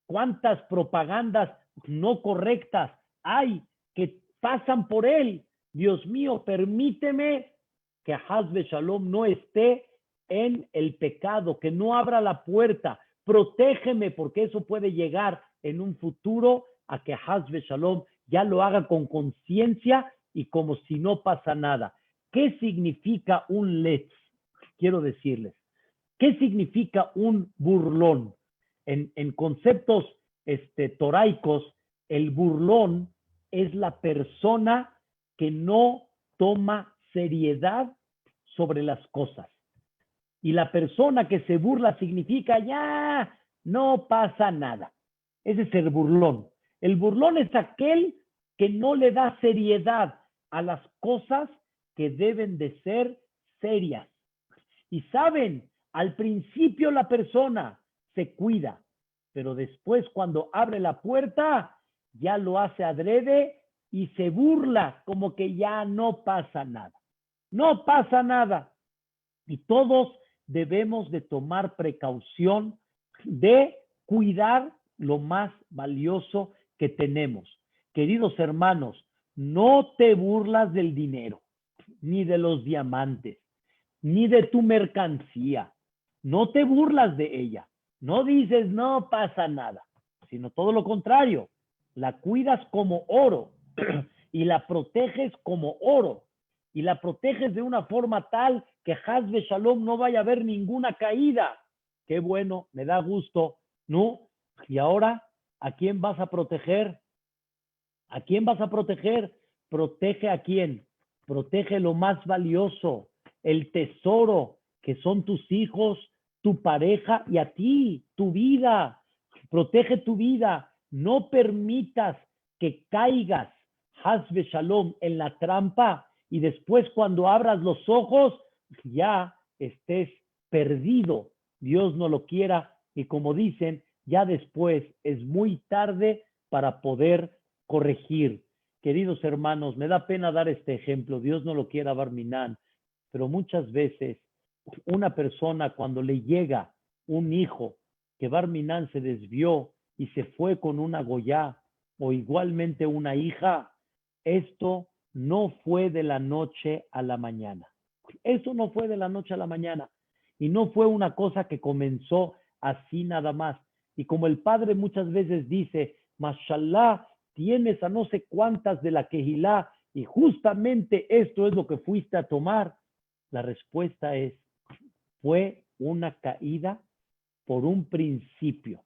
¿Cuántas propagandas no correctas hay que pasan por él? Dios mío, permíteme que Hazbe Shalom no esté en el pecado, que no abra la puerta. Protégeme, porque eso puede llegar en un futuro a que Hazbe Shalom ya lo haga con conciencia y como si no pasa nada. ¿Qué significa un letz? Quiero decirles, ¿qué significa un burlón? En conceptos toraicos, el burlón es la persona que no toma seriedad sobre las cosas. Y la persona que se burla significa ya no pasa nada. Ese es el burlón. El burlón es aquel que no le da seriedad a las cosas que deben de ser serias. Y saben, al principio la persona se cuida, pero después cuando abre la puerta ya lo hace adrede y se burla como que ya no pasa nada. No pasa nada. Y todos debemos de tomar precaución de cuidar lo más valioso que tenemos. Queridos hermanos, no te burlas del dinero, ni de los diamantes, ni de tu mercancía. No te burlas de ella. No dices, no pasa nada, sino todo lo contrario. La cuidas como oro y la proteges como oro. Y la proteges de una forma tal que Hazbe Shalom no vaya a haber ninguna caída. Qué bueno, me da gusto, ¿no? Y ahora, ¿a quién vas a proteger? ¿A quién vas a proteger? Protege a quién. Protege lo más valioso, el tesoro, que son tus hijos, tu pareja y a ti, tu vida. Protege tu vida. No permitas que caigas, Hazbe Shalom, en la trampa y después cuando abras los ojos ya estés perdido. Dios no lo quiera y como dicen, ya después es muy tarde para poder corregir. Queridos hermanos, me da pena dar este ejemplo, Dios no lo quiera, Barminán, pero muchas veces una persona cuando le llega un hijo que Barminán se desvió y se fue con una goyá o igualmente una hija, esto no fue de la noche a la mañana. Eso no fue de la noche a la mañana y no fue una cosa que comenzó así nada más. Y como el padre muchas veces dice, mashallah, tienes a no sé cuántas de la Kehilá y justamente esto es lo que fuiste a tomar. La respuesta es, fue una caída por un principio.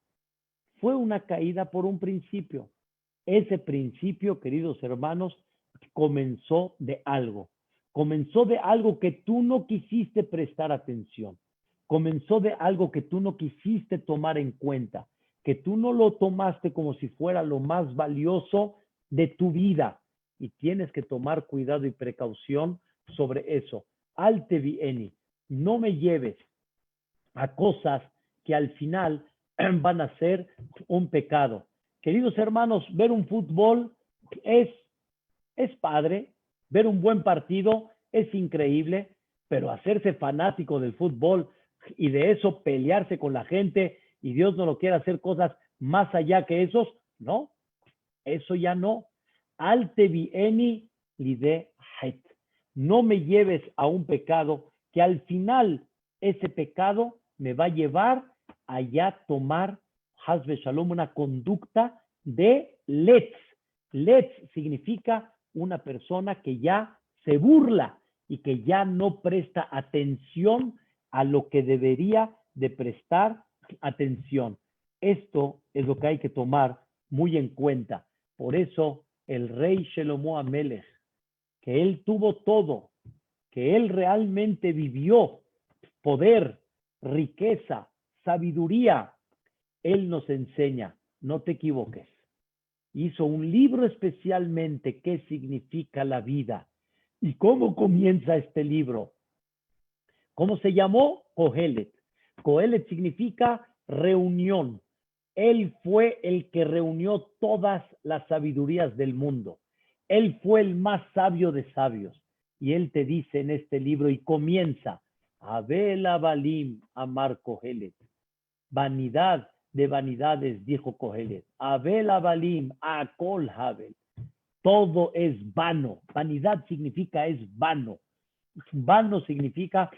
Fue una caída por un principio. Ese principio, queridos hermanos, comenzó de algo. Comenzó de algo que tú no quisiste prestar atención. Comenzó de algo que tú no quisiste tomar en cuenta, que tú no lo tomaste como si fuera lo más valioso de tu vida. Y tienes que tomar cuidado y precaución sobre eso. Alte vieni, no me lleves a cosas que al final van a ser un pecado. Queridos hermanos, ver un fútbol es padre, ver un buen partido es increíble, pero hacerse fanático del fútbol y de eso pelearse con la gente y Dios no lo quiere hacer cosas más allá que esos, no, eso ya no. Alte vieni lide het. No me lleves a un pecado que al final ese pecado me va a llevar a ya tomar Hasbe Shalom, una conducta de letz. Letz significa una persona que ya se burla y que ya no presta atención a lo que debería de prestar atención. Esto es lo que hay que tomar muy en cuenta. Por eso el rey Shelomo Amelech, que él tuvo todo, que él realmente vivió poder, riqueza, sabiduría, él nos enseña, no te equivoques. Hizo un libro especialmente qué significa la vida. ¿Y cómo comienza este libro? ¿Cómo se llamó? Kohelet. Kohelet significa reunión. Él fue el que reunió todas las sabidurías del mundo. Él fue el más sabio de sabios. Y él te dice en este libro y comienza, Abel Abalim Amar Kohelet. Vanidad de vanidades, dijo Kohelet. Abel Abalim Akol Habel. Todo es vano. Vanidad significa es vano. Vano significa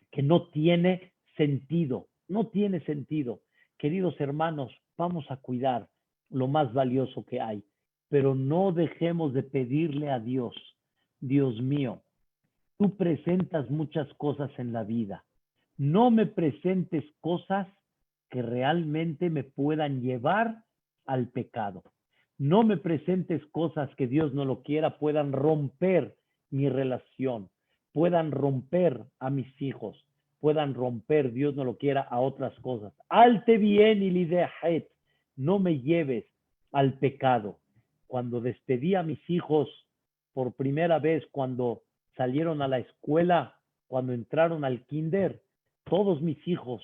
que no tiene sentido. No tiene sentido. Queridos hermanos, vamos a cuidar lo más valioso que hay, pero no dejemos de pedirle a Dios, Dios mío, tú presentas muchas cosas en la vida. No me presentes cosas que realmente me puedan llevar al pecado. No me presentes cosas que Dios no lo quiera, puedan romper mi relación, puedan romper a mis hijos, puedan romper, Dios no lo quiera, a otras cosas. Alte bien y lidehet, no me lleves al pecado. Cuando despedí a mis hijos por primera vez, cuando salieron a la escuela, cuando entraron al kinder, todos mis hijos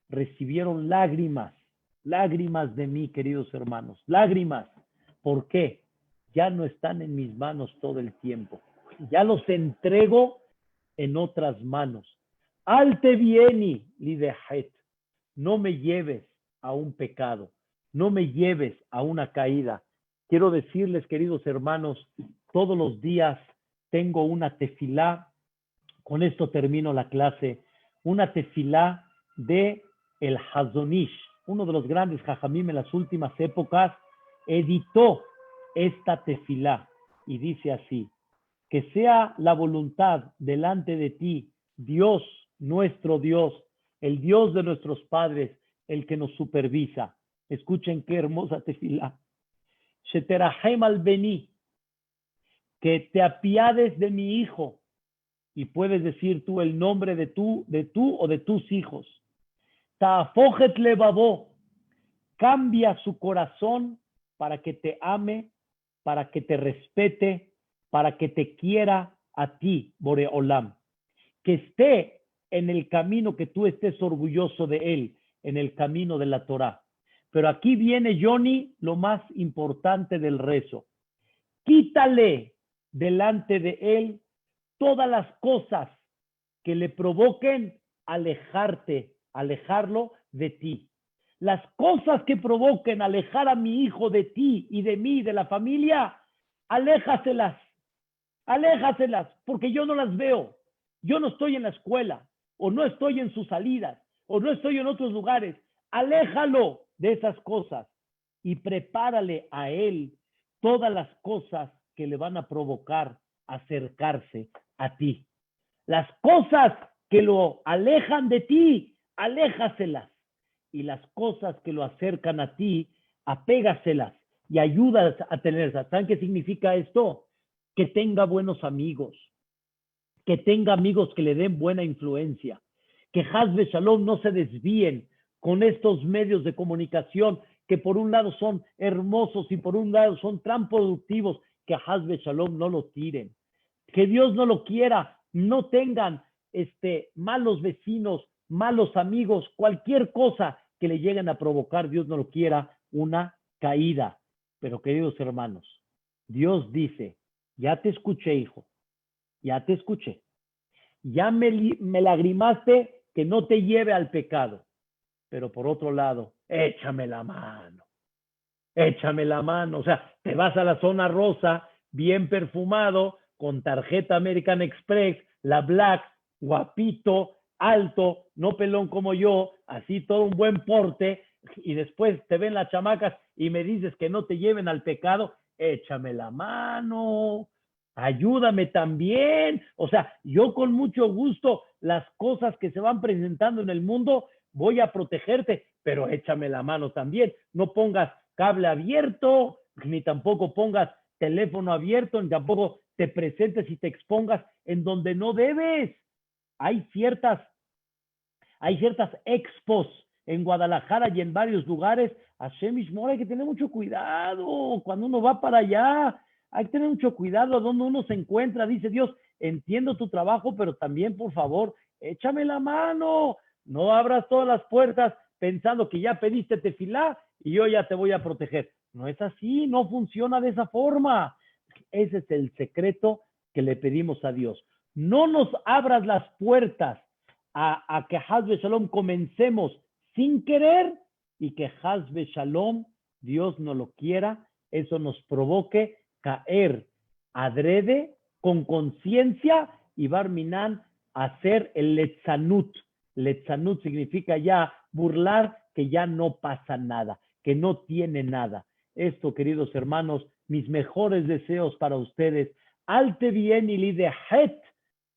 recibieron lágrimas, lágrimas de mí, queridos hermanos, lágrimas. ¿Por qué? Ya no están en mis manos todo el tiempo. Ya los entrego en otras manos. Alte vieni lidehet, no me lleves a un pecado, no me lleves a una caída. Quiero decirles, queridos hermanos, todos los días tengo una tefilá, con esto termino la clase, una tefilá de el Hazonish, uno de los grandes jajamim en las últimas épocas, editó esta tefilá y dice así: que sea la voluntad delante de ti, Dios, nuestro Dios, el Dios de nuestros padres, el que nos supervisa. Escuchen qué hermosa tefilá. Sheterahem al beni, que te apiades de mi hijo, y puedes decir tú el nombre de tú o de tus hijos. Ta'afojet levavó, cambia su corazón para que te ame, para que te respete, para que te quiera a ti, Boreolam. Que esté en el camino, que tú estés orgulloso de él, en el camino de la Torá. Pero aquí viene, Johnny, lo más importante del rezo. Quítale delante de él todas las cosas que le provoquen alejarlo de ti. Las cosas que provoquen alejar a mi hijo de ti y de mí, de la familia, aléjaselas, porque yo no las veo. Yo no estoy en la escuela, o no estoy en sus salidas, o no estoy en otros lugares. Aléjalo de esas cosas y prepárale a él todas las cosas que le van a provocar acercarse a ti. Las cosas que lo alejan de ti, aléjaselas. Y las cosas que lo acercan a ti, apégaselas y ayúdalas a tenerlas. ¿Saben qué significa esto? Que tenga buenos amigos, que tenga amigos que le den buena influencia, que Hasbe Shalom no se desvíen con estos medios de comunicación que por un lado son hermosos y por un lado son tan productivos, que Hasbe Shalom no lo tiren. Que Dios no lo quiera, no tengan malos vecinos, malos amigos, cualquier cosa que le lleguen a provocar, Dios no lo quiera, una caída. Pero queridos hermanos, Dios dice, ya te escuché, hijo, ya te escuché, ya me lagrimaste que no te lleve al pecado, pero por otro lado, échame la mano, o sea, te vas a la zona rosa, bien perfumado, con tarjeta American Express, la Black, guapito, alto, no pelón como yo, así todo un buen porte, y después te ven las chamacas y me dices que no te lleven al pecado, échame la mano, ayúdame también. O sea, yo con mucho gusto las cosas que se van presentando en el mundo voy a protegerte, pero échame la mano también. No pongas cable abierto, ni tampoco pongas teléfono abierto, ni tampoco te presentes y te expongas en donde no debes. Hay ciertas expos en Guadalajara y en varios lugares. Hashem Yishmor, hay que tener mucho cuidado cuando uno va para allá. Hay que tener mucho cuidado donde uno se encuentra. Dice Dios, entiendo tu trabajo, pero también, por favor, échame la mano. No abras todas las puertas pensando que ya pediste tefilá y yo ya te voy a proteger. No es así, no funciona de esa forma. Ese es el secreto que le pedimos a Dios. No nos abras las puertas a que Hazbe Shalom comencemos sin querer y que Hazbe Shalom, Dios no lo quiera, eso nos provoque caer adrede, con conciencia y Barminan hacer el letzanut. Letzanut significa ya burlar que ya no pasa nada, que no tiene nada. Esto, queridos hermanos, mis mejores deseos para ustedes. Alte bien y lide het,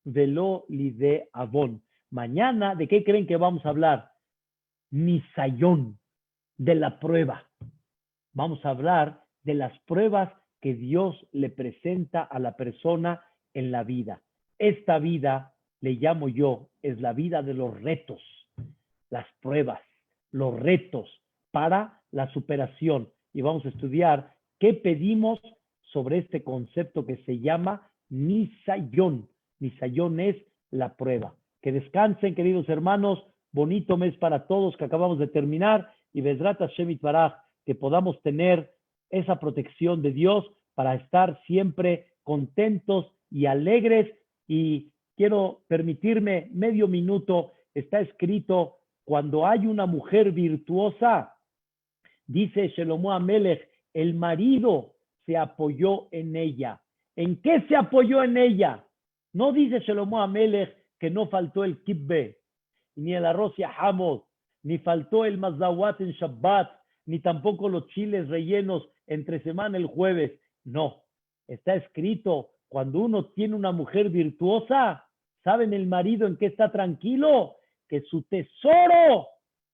velo lide avon. Mañana, ¿de qué creen que vamos a hablar? Nisayón, de la prueba. Vamos a hablar de las pruebas que Dios le presenta a la persona en la vida. Esta vida, le llamo yo, es la vida de los retos, las pruebas, los retos para la superación. Y vamos a estudiar qué pedimos sobre este concepto que se llama Nisayón. Nisayón es la prueba. Que descansen, queridos hermanos. Bonito mes para todos que acabamos de terminar. Y Bezrat Hashem Yitbaraj, que podamos tener esa protección de Dios para estar siempre contentos y alegres. Y quiero permitirme medio minuto. Está escrito, cuando hay una mujer virtuosa, dice Shelomo Amelech, el marido se apoyó en ella. ¿En qué se apoyó en ella? No dice Shelomo Amelech que no faltó el kibbe, ni el arroz yahamod, ni faltó el mazawat en Shabbat, ni tampoco los chiles rellenos entre semana el jueves. No, está escrito, cuando uno tiene una mujer virtuosa, ¿saben el marido en qué está tranquilo? Que su tesoro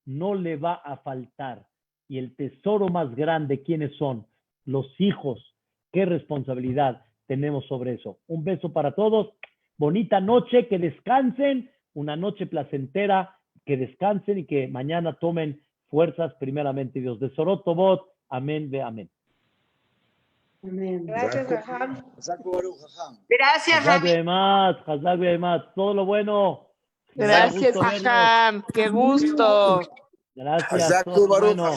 no le va a faltar. Y el tesoro más grande, ¿quiénes son? Los hijos. ¿Qué responsabilidad tenemos sobre eso? Un beso para todos. Bonita noche, que descansen. Una noche placentera, que descansen y que mañana tomen fuerzas primeramente Dios. De Sorot Tobot. Amén, ve amén. Amén. Gracias, Jajam. Gracias, Rami. Hazak Behemat. Todo lo bueno. Gracias, Gusto verlos. Jajam. Qué gusto. Gracias. Todo lo bueno.